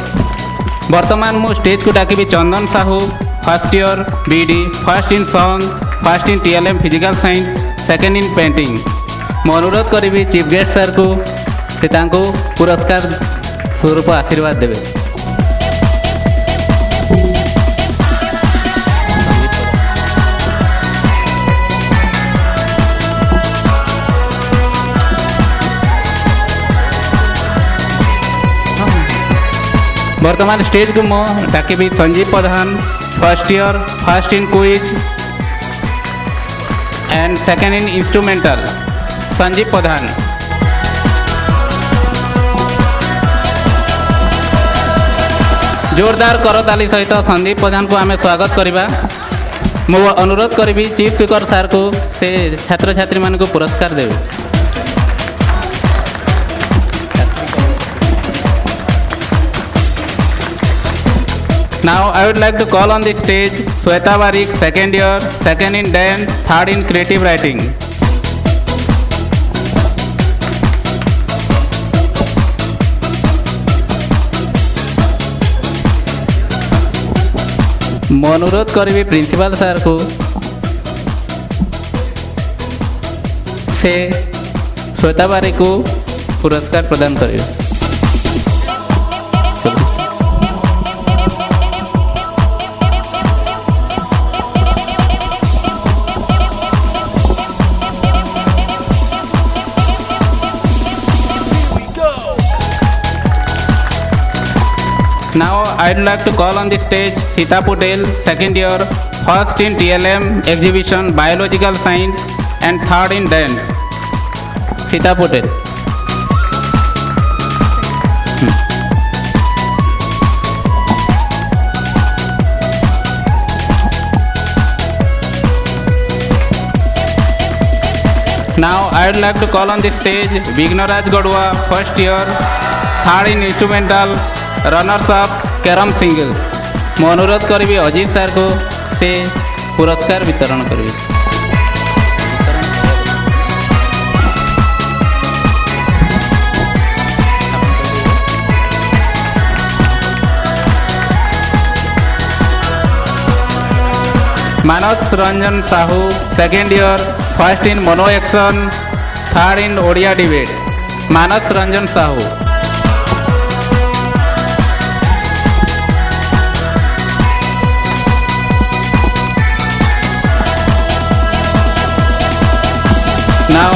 ବର୍ତ୍ତମାନ ମୁଁ ଷ୍ଟେଜ୍କୁ ଡାକିବି Chandan Sahu, first year BD, first in song, first in TLM physical science, second in painting. ମୁଁ ଅନୁରୋଧ କରିବି ଚିଫ୍ ଗେଷ୍ଟ ସାର୍କୁ ସେ ତାଙ୍କୁ ପୁରସ୍କାର ସ୍ୱରୂପ ଆଶୀର୍ବାଦ ଦେବେ। वर्तमान स्टेज को मो डाकिबी Sanjeev Pradhan, first year, first in quiz and second in instrumental. Sanjeev Pradhan. जोरदार करताली सहित संदीप प्रधान को आम स्वागत करवा। मु अनुरोध करी चीफ स्पीकर सार को से छात्र छात्री मान को पुरस्कार देवे। Now I would like to call on the stage Sweta Barik, second year, second in dance, third in creative writing. ମୁଁ ଅନୁରୋଧ କରିବି ପ୍ରିନ୍ସିପାଲ ସାର୍କୁ ସେ ଶ୍ଵେତା ବାରିକୁ ପୁରସ୍କାର ପ୍ରଦାନ କରିବେ। Now I'd like to call on the stage Sita Patel, second year, first in TLM exhibition biological science and third in dance. Sita Patel. Now I'd like to call on the stage Vignoraj Godwa, first year, third in instrumental, runners up carrom single. ମୁଁ ଅନୁରୋଧ କରିବି ଅଜିତ ସାର୍କୁ ସେ ପୁରସ୍କାର ବିତରଣ କରିବେ। Manas Ranjan Sahu, second year, first in mono action, third in Odia debate. Manas Ranjan Sahu. Now,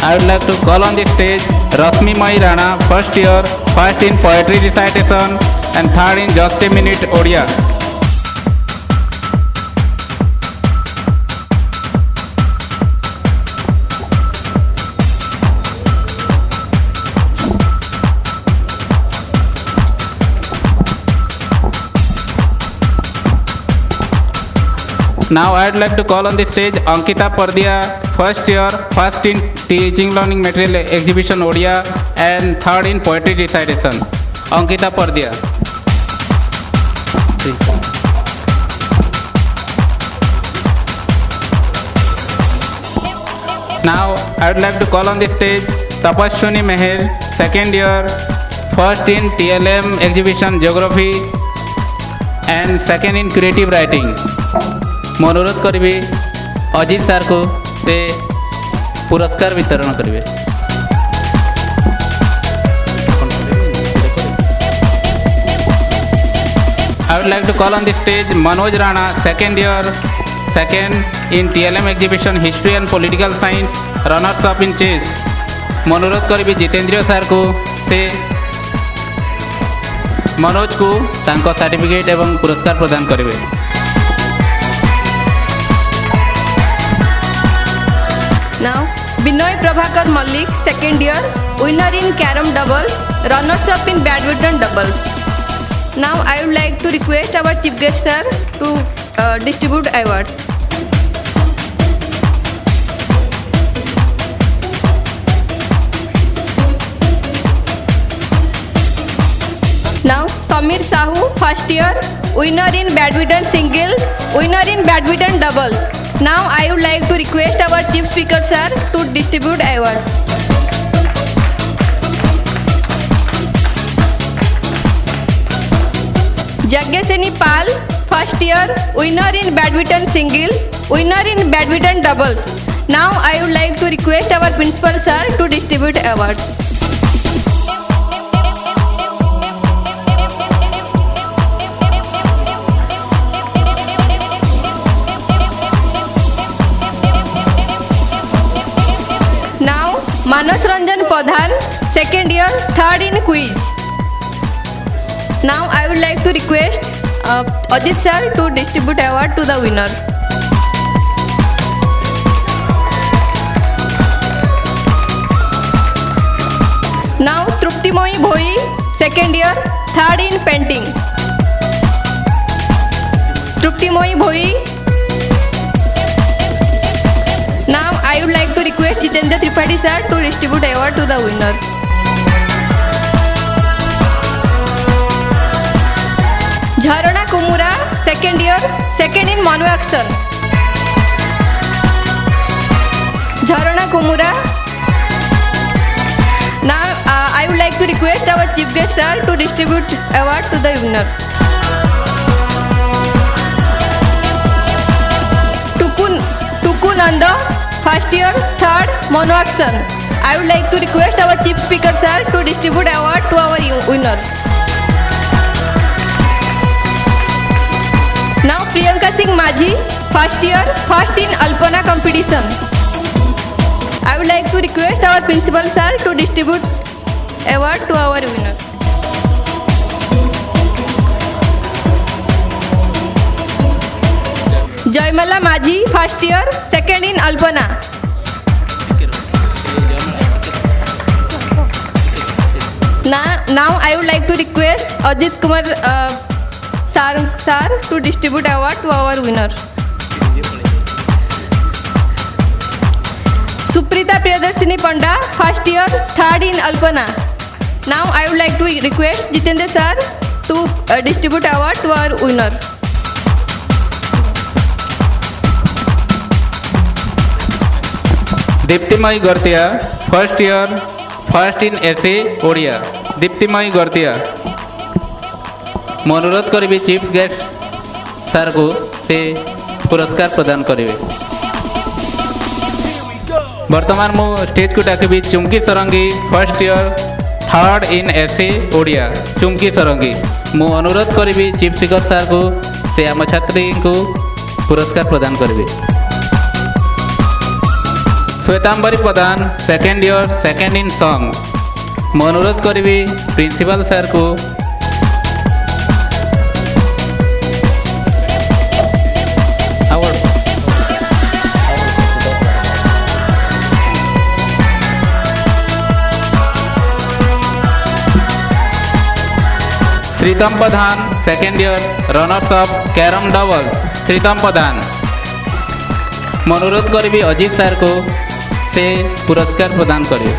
I would like to call on the stage Rasmi Mai Rana, first year, first in poetry recitation and third in just a minute Odia. Now I'd like to call on the stage Ankita Pardia, first year, first in teaching learning material exhibition Odia and third in poetry recitation. Ankita Pardia. Now I'd like to call on the stage Tapashwini Meher, second year, first in TLM exhibition geography and second in creative writing. ମୁଁ ଅନୁରୋଧ କରିବି ଅଜିତ ସାର୍କୁ ସେ ପୁରସ୍କାର ବିତରଣ କରିବେ। I would like to call on the stage Manoj Rana, second year, second in TLM exhibition history and political science, runners up in chess. ମୁଁ ଅନୁରୋଧ କରିବି ଜିତେନ୍ଦ୍ର ସାର୍କୁ ସେ ମନୋଜକୁ ତାଙ୍କ ସାର୍ଟିଫିକେଟ୍ ଏବଂ ପୁରସ୍କାର ପ୍ରଦାନ କରିବେ। Now, Binoy Prabhakar Mallik, second year, winner in carom doubles, runners up in badminton doubles. Now, I would like to request our chief guest sir to distribute awards. Now, Samir Sahu, first year, winner in badminton single, winner in badminton doubles. Now I would like to request our chief speaker sir to distribute awards. Jagyaseni Pal, first year, winner in badminton single, winner in badminton doubles. Now I would like to request our principal sir to distribute awards. Manas Ranjan Pradhan, second year, third in quiz. Now I would like to request Ajit sir to distribute award to the winner. Now Truptimoyi Bhoi, second year, third in painting. Truptimoyi Bhoi. Now I would like to request Jitendra Tripathi sir to distribute award to the winner. Jharana Kumura, second year, second in mono action. Jharana Kumura. Now I would like to request our chief guest sir to distribute award to the winner. Nanda, first year, third, Monoaction. I would like to request our chief speaker sir to distribute award to our winner. Now Priyanka Singh Majhi, first year, first in Alpana competition. I would like to request our principal sir to distribute award to our winner. Jaimala Majhi, first year, second in Alpana. Now I would like to request Ajit Kumar sir to distribute award to our winner. Suprita Priyadarshini Panda, first year, third in Alpana. Now I would like to request Jitendra sir to distribute award to our winner. Diptimayee Gartia, first year, first in essay Odia. Diptimayee Gartia. मैं अनुरोध करी chief guest sir को से पुरस्कार प्रदान करेंगे. वर्तमान मु स्टेज को डाकबी Chumki Sarangi, first year, third in essay Odia. Chumki Sarangi. मु अनुरोध करी चीफ स्पीकर सर को से आम छात्री को पुरस्कार प्रदान करेंगे. Shwetambari Pradhan, second year, second in song. मैं अनुरोध करी प्रिंसिपल सर को Shritam Pradhan, second year, runners up carrom doubles. Shritam Pradhan. मैं अनुरोध करी अजीत सर को से पुरस्कार प्रदान करें.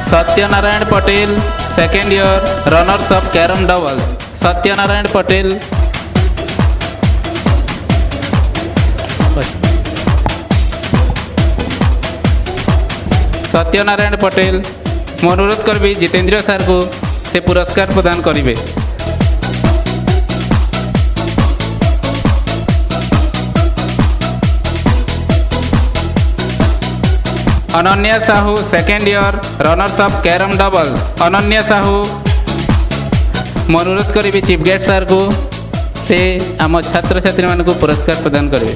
Satyanarayan Patel, second year, runners up carrom doubles. Satyanarayan Patel. Satyanarayan Patel. मैं अनुरोध करी जितेंद्र सर को से पुरस्कार प्रदान करेंगे. Ananya Sahu, second year, runners up carrom doubles. Ananya Sahu. मैं अनुरोध करी चीफ गेस्ट सर को से आम छात्र छात्री मान को पुरस्कार प्रदान करेंगे.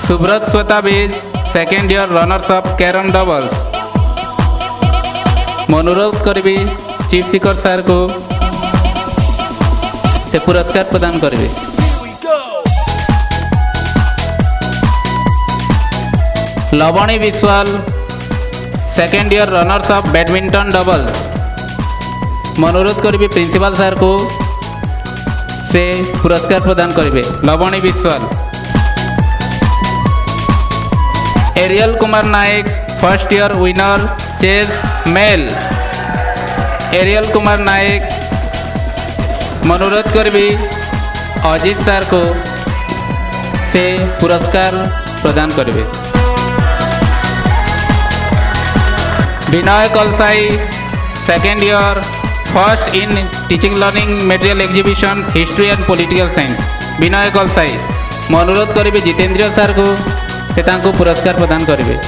सुब्रत श्वेता बीज, second year, runners up carrom doubles. मैं अनुरोध करी चीफ स्पीकर सर को से पुरस्कार प्रदान करेंगे. Lavani Biswal, second year, runners up badminton double. मैं अनुरोध करी प्रिंसिपल सर को से पुरस्कार प्रदान करेंगे. Lavani Biswal. Ariel Kumar Nayak, first year, winner chess male. Ariel Kumar Nayak. मैं अनुरोध करी अजीत सर को से पुरस्कार प्रदान करेंगे. Vinay Kalsai, second year, first in teaching learning material exhibition history and political science. Vinay Kalsai. मैं अनुरोध करी जितेंद्र सर को से पुरस्कार प्रदान करेंगे.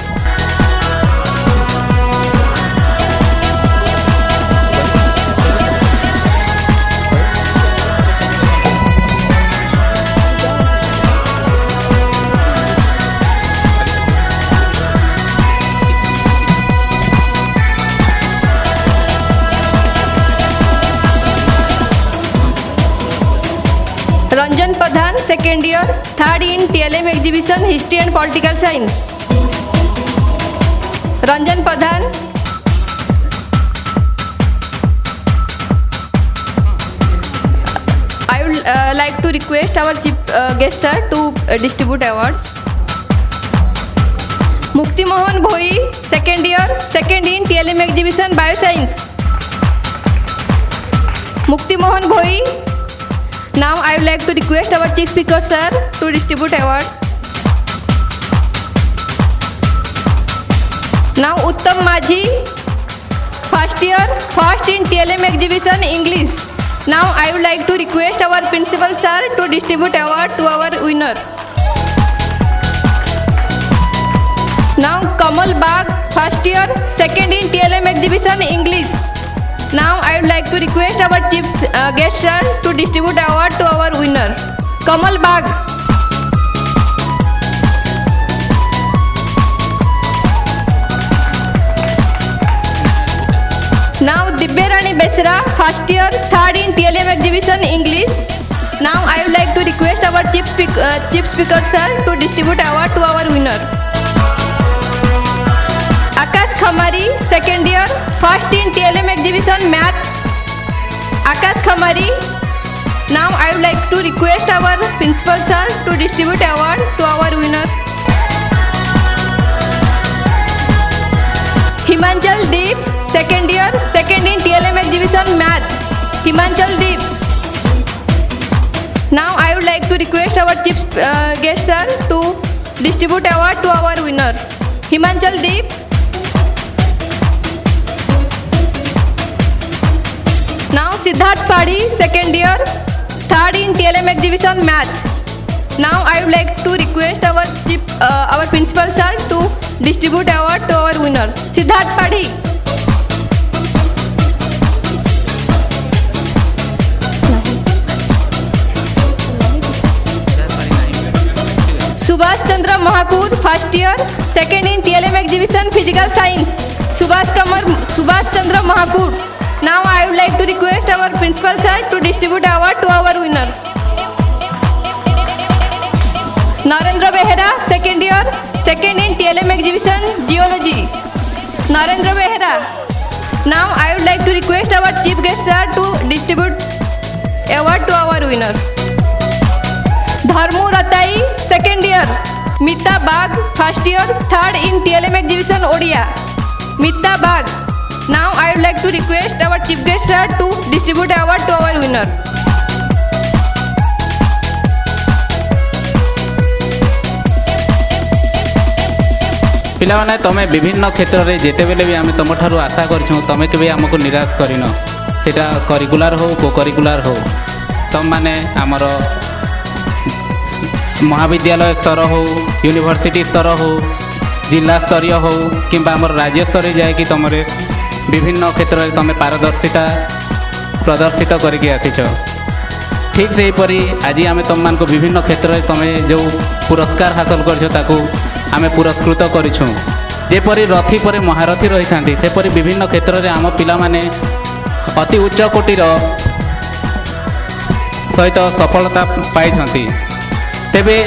Ranjan Pradhan, second year, third in TLM exhibition history and political science. Ranjan Pradhan. I would like to request our chief guest sir to distribute awards. Mukti Mohan Bhoi, second year, second in TLM exhibition bioscience. Mukti Mohan Bhoi. Now I would like to request our chief speaker sir to distribute award. Now Uttam Majhi, first year, first in TLM exhibition English. Now I would like to request our principal sir to distribute award to our winner. Now Kamal Bagh, first year, second in TLM exhibition English. Now I would like to request our chief guest sir to distribute award to our winner. Kamal Bagh. Now Dibya Rani Besra, first year, third in TLM exhibition English. Now I would like to request our chief speaker sir to distribute award to our winner. Akash Khamari, second year, first in TLM exhibition Math. Akash Khamari. Now I would like to request our principal sir to distribute award to our winner. Himanchal Deep, second year, second in TLM exhibition Math. Himanchal Deep. Now I would like to request our chief guest sir to distribute award to our winner. Himanchal Deep. Now Siddharth Padi, second year, third in TLM exhibition Math. Now I would like to request our principal sir to distribute award to our winner. Siddharth Padi. Subhash Chandra Mahakur, first year, second in TLM exhibition Physical Science. Subhash Chandra Mahakur. Now I would like to request our principal sir to distribute award to our winner. Narendra Behera, second year, second in TLM exhibition Geology. Narendra Behera. Now I would like to request our chief guest sir to distribute award to our winner. Dharmu Ratai, second year. Mita Bagh, first year, third in TLM exhibition Odia. Mita Bagh. Now I would like to request our chief guest sir to distribute award to our winner. पिलामाने तमे विभिन्न क्षेत्र में जिते बेले भी आम तुम ठार आशा करूँ तमें के आमको निराश करन सेटा करिकुलर हो को करिकुलर हो तुम माने आमर महाविद्यालय स्तर हो यूनिवर्सिटी स्तर हो जिला स्तरीय हो कि राज्य स्तर जाए कि तुम विभिन्न क्षेत्र में तुम पारदर्शिता प्रदर्शित करके आसीच ठीक से हीपरी आज आम तुम मान विभिन्न क्षेत्र में तुम जो पुरस्कार हासिल कर आम पुरस्कृत करूँ जेपरी रथी पर महारथी रही था सेपरी विभिन्न क्षेत्र में आम पिला माने अति उच्च कोटीर सहित सफलता पाई तेबे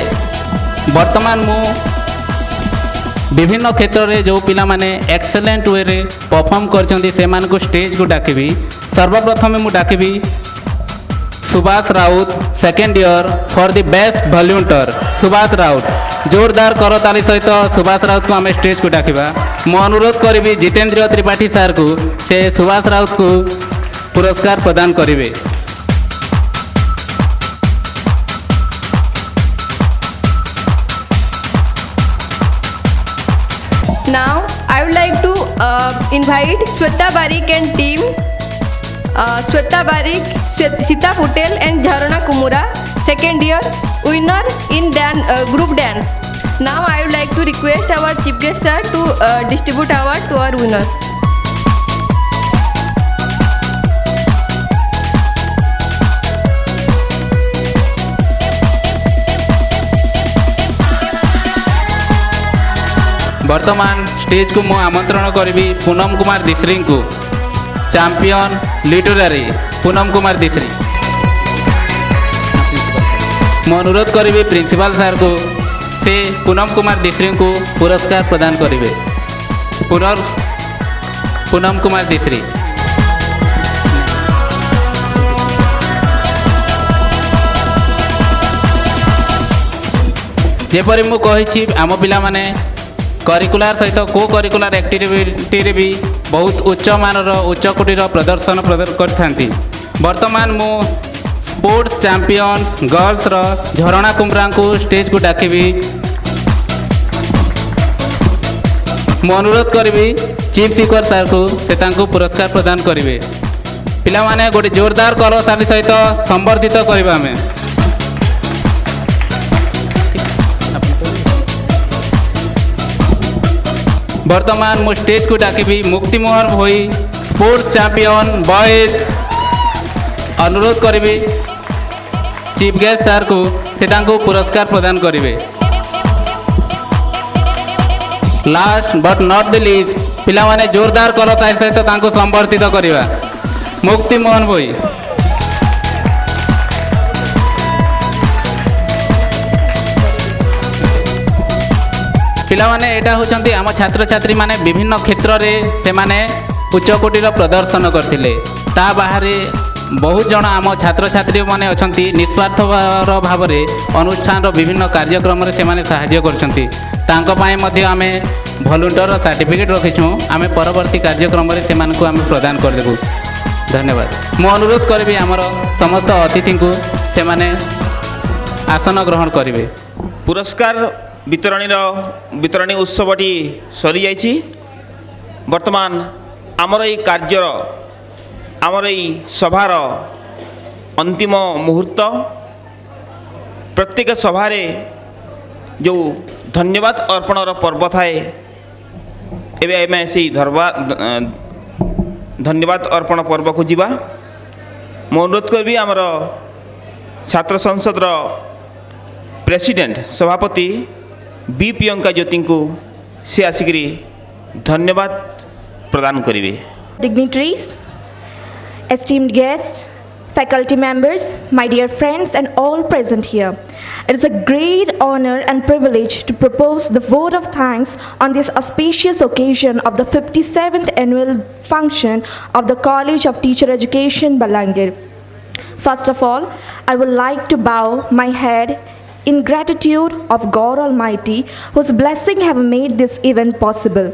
वर्तमान मु विभिन्न क्षेत्र में जो पिला माने एक्सेलेंट वे रे परफॉर्म करछंती से मान को स्टेज को डाकिबी सर्वप्रथम मु डाकिबी Subhash Raut second year for the best volunteer Subhash Raut जोरदार करताली सहित सुभाष राउत को आम स्टेज को डाकिबा मु अनुरोध करी जितेंद्र त्रिपाठी सार को से सुभाष राउत को पुरस्कार प्रदान करेंगे। Now I would like to invite Shweta Barik and team. Shweta Barik, Sita Patel and Jharana Kumura, second year, winner in group dance. Now I would like to request our chief guest sir to distribute award to our winner. वर्तमान stage को मु आमंत्रण करी पूनम कुमार दिश्री को champion literary Poonam Kumar दिश्री मु अनुरोध करी principal sir को से पूनम कुमार दिश्री को पुरस्कार प्रदान करेंगे। पूनम कुमार दिश्री जेपरी मु कही आम पिला माने करिकुलर सहित को करिकुलर एक्टिविटी भी बहुत उच्च मानर उच्च कोटीर प्रदर्शन करथांती। वर्तमान मु स्पोर्ट्स चैंपियंस गर्ल्स झरणा कुमरा को स्टेज को डाकिबी ମୁଁ ଅନୁରୋଧ କରିବି ଚିଫ୍ ସ୍ପିକର ସାର୍କୁ ସେ ତାଙ୍କୁ ପୁରସ୍କାର ପ୍ରଦାନ କରିବେ। ପିଲାମାନେ ଗୋଟେ ଜୋରଦାର କରତାଳି ସହିତ ସମ୍ବର୍ଦ୍ଧିତ କରିବା ଆମେ। ବର୍ତ୍ତମାନ ମୁଁ ଷ୍ଟେଜକୁ ଡାକିବି ମୁକ୍ତିମୋହନ ଭୋଇ ସ୍ପୋର୍ଟସ୍ ଚାମ୍ପିଅନ୍ ବଏଜ୍। ଅନୁରୋଧ କରିବି ଚିଫ୍ ଗେଷ୍ଟ ସାର୍କୁ ସେ ତାଙ୍କୁ ପୁରସ୍କାର ପ୍ରଦାନ କରିବେ। Last but not the list ପିଲାମାନେ ଜୋରଦାର କରତାଳି ସହିତ ତାଙ୍କୁ ସମ୍ବର୍ଦ୍ଧିତ କରିବା। ମୁକ୍ତିମୋହନ ଭୋଇ। ପିଲାମାନେ ଏଇଟା ହେଉଛନ୍ତି ଆମ ଛାତ୍ରଛାତ୍ରୀମାନେ ବିଭିନ୍ନ କ୍ଷେତ୍ରରେ ସେମାନେ ଉଚ୍ଚକୋଟୀର ପ୍ରଦର୍ଶନ କରିଥିଲେ। ତା ବାହାରେ ବହୁତ ଜଣ ଆମ ଛାତ୍ରଛାତ୍ରୀମାନେ ଅଛନ୍ତି ନିଃସ୍ୱାର୍ଥପର ଭାବରେ ଅନୁଷ୍ଠାନର ବିଭିନ୍ନ କାର୍ଯ୍ୟକ୍ରମରେ ସେମାନେ ସାହାଯ୍ୟ କରୁଛନ୍ତି। ତାଙ୍କ ପାଇଁ ମଧ୍ୟ ଆମେ ଭଲ୍ୟୁଣ୍ଟିୟର ସାର୍ଟିଫିକେଟ୍ ରଖିଛୁ। ଆମେ ପରବର୍ତ୍ତୀ କାର୍ଯ୍ୟକ୍ରମରେ ସେମାନଙ୍କୁ ଆମେ ପ୍ରଦାନ କରିଦେବୁ। ଧନ୍ୟବାଦ। ମୁଁ ଅନୁରୋଧ କରିବି ଆମର ସମସ୍ତ ଅତିଥିଙ୍କୁ ସେମାନେ ଆସନ ଗ୍ରହଣ କରିବେ। ପୁରସ୍କାର ବିତରଣୀ ଉତ୍ସବଟି ସରିଯାଇଛି। ବର୍ତ୍ତମାନ ଆମର ଏହି କାର୍ଯ୍ୟର ଆମର ଏହି ସଭାର ଅନ୍ତିମ ମୁହୂର୍ତ୍ତ। ପ୍ରତ୍ୟେକ ସଭାରେ ଯେଉଁ ଧନ୍ୟବାଦ ଅର୍ପଣର ପର୍ବ ଥାଏ, ଏବେ ଆମେ ସେହି ଧନ୍ୟବାଦ ଅର୍ପଣ ପର୍ବକୁ ଯିବା। ମୁଁ ଅନୁରୋଧ କରିବି ଆମର ଛାତ୍ର ସଂସଦର ପ୍ରେସିଡେଣ୍ଟ ସଭାପତି ବି ପ୍ରିୟଙ୍କା ଜ୍ୟୋତିଙ୍କୁ ସେ ଆସିକରି ଧନ୍ୟବାଦ ପ୍ରଦାନ କରିବେ। Dignitaries, esteemed guests, faculty members, my dear friends and all present here. It is a great honor and privilege to propose the vote of thanks on this auspicious occasion of the 57th annual function of the College of Teacher Education, Balangir. First of all, I would like to bow my head in gratitude of God Almighty, whose blessing have made this event possible.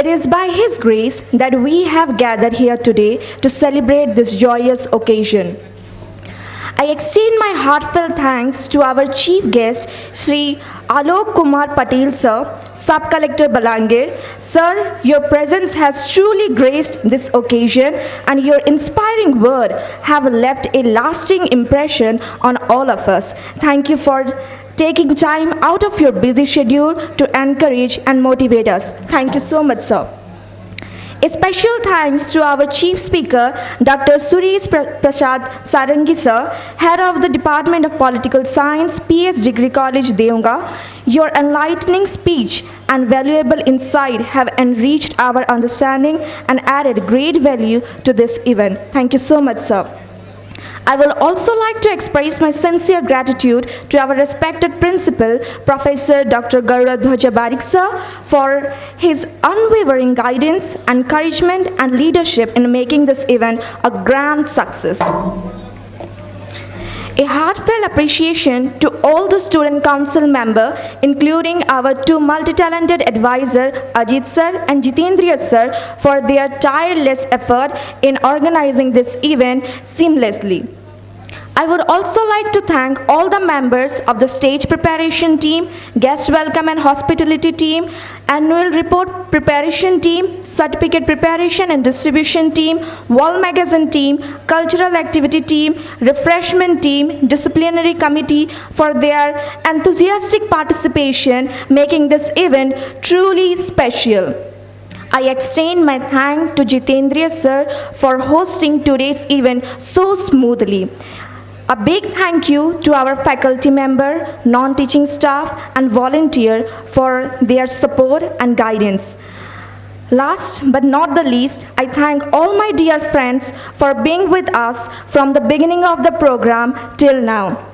It is by His grace that we have gathered here today to celebrate this joyous occasion. I extend my heartfelt thanks to our chief guest, Sri Alok Kumar Patel sir, Sub-Collector Balangir. Sir, your presence has truly graced this occasion and your inspiring word have left a lasting impression on all of us. Thank you for taking time out of your busy schedule to encourage and motivate us. Thank you so much, sir. A special thanks to our Chief Speaker, Dr. Suresh Prasad Sarangi sir, Head of the Department of Political Science, PS Degree College, Deonga. Your enlightening speech and valuable insight have enriched our understanding and added great value to this event. Thank you so much, sir. I will also like to express my sincere gratitude to our respected principal, Professor Dr. Garuda Dhwaja Barik sir, for his unwavering guidance, encouragement and leadership in making this event a grand success. A heartfelt appreciation to all the student council members, including our two multi-talented advisors, Ajit sir and Jitendriya sir, for their tireless effort in organizing this event seamlessly. I would also like to thank all the members of the stage preparation team, guest welcome and hospitality team, annual report preparation team, certificate preparation and distribution team, wall magazine team, cultural activity team, refreshment team, disciplinary committee for their enthusiastic participation, making this event truly special. I extend my thanks to Jitendriya sir for hosting today's event so smoothly. A big thank you to our faculty member, non-teaching staff and volunteer for their support and guidance. Last but not the least, I thank all my dear friends for being with us from the beginning of the program till now.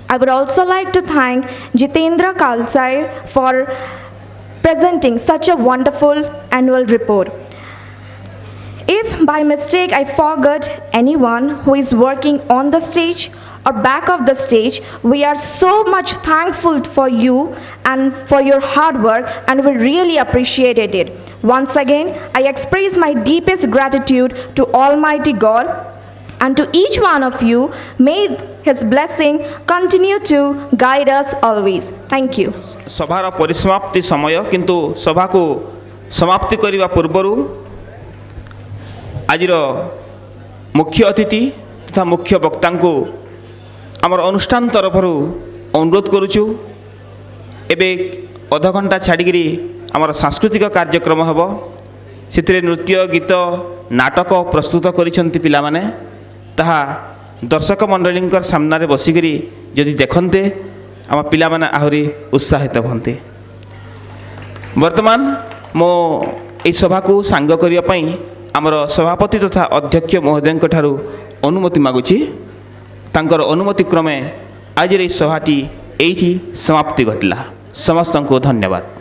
I would also like to thank Jitendra Kalsai for presenting such a wonderful annual report. If by mistake I forgot anyone who is working on the stage or back of the stage, we are so much thankful for you and for your hard work and we really appreciated it. Once again, I express my deepest gratitude to Almighty God and to each one of you. May His blessing continue to guide us always. Thank you. ସଭାର ପରିସମାପ୍ତି ସମୟ, କିନ୍ତୁ ସଭାକୁ समाप्ति करने पूर्वर आज मुख्य अतिथि तथा मुख्य वक्ता को आमर अनुष्ठान तरफ अनुरोध करुचु एबे अध घंटा छाड़ी आमर सांस्कृतिक कार्यक्रम हम से नृत्य गीत नाटक प्रस्तुत करिसेंति पिला माने ताहा दर्शक मंडली सामने बसिक जदि देखते आम पिला माने आहरी उत्साहित होते। वर्तमान मो ए सभा को सांग करने आमर सभापति तथा अध्यक्ष महोदय ठारू अनुमति मागुची। तांकर अनुमति क्रमे आज सभाटी एठी समाप्ति घटला। समस्त को धन्यवाद।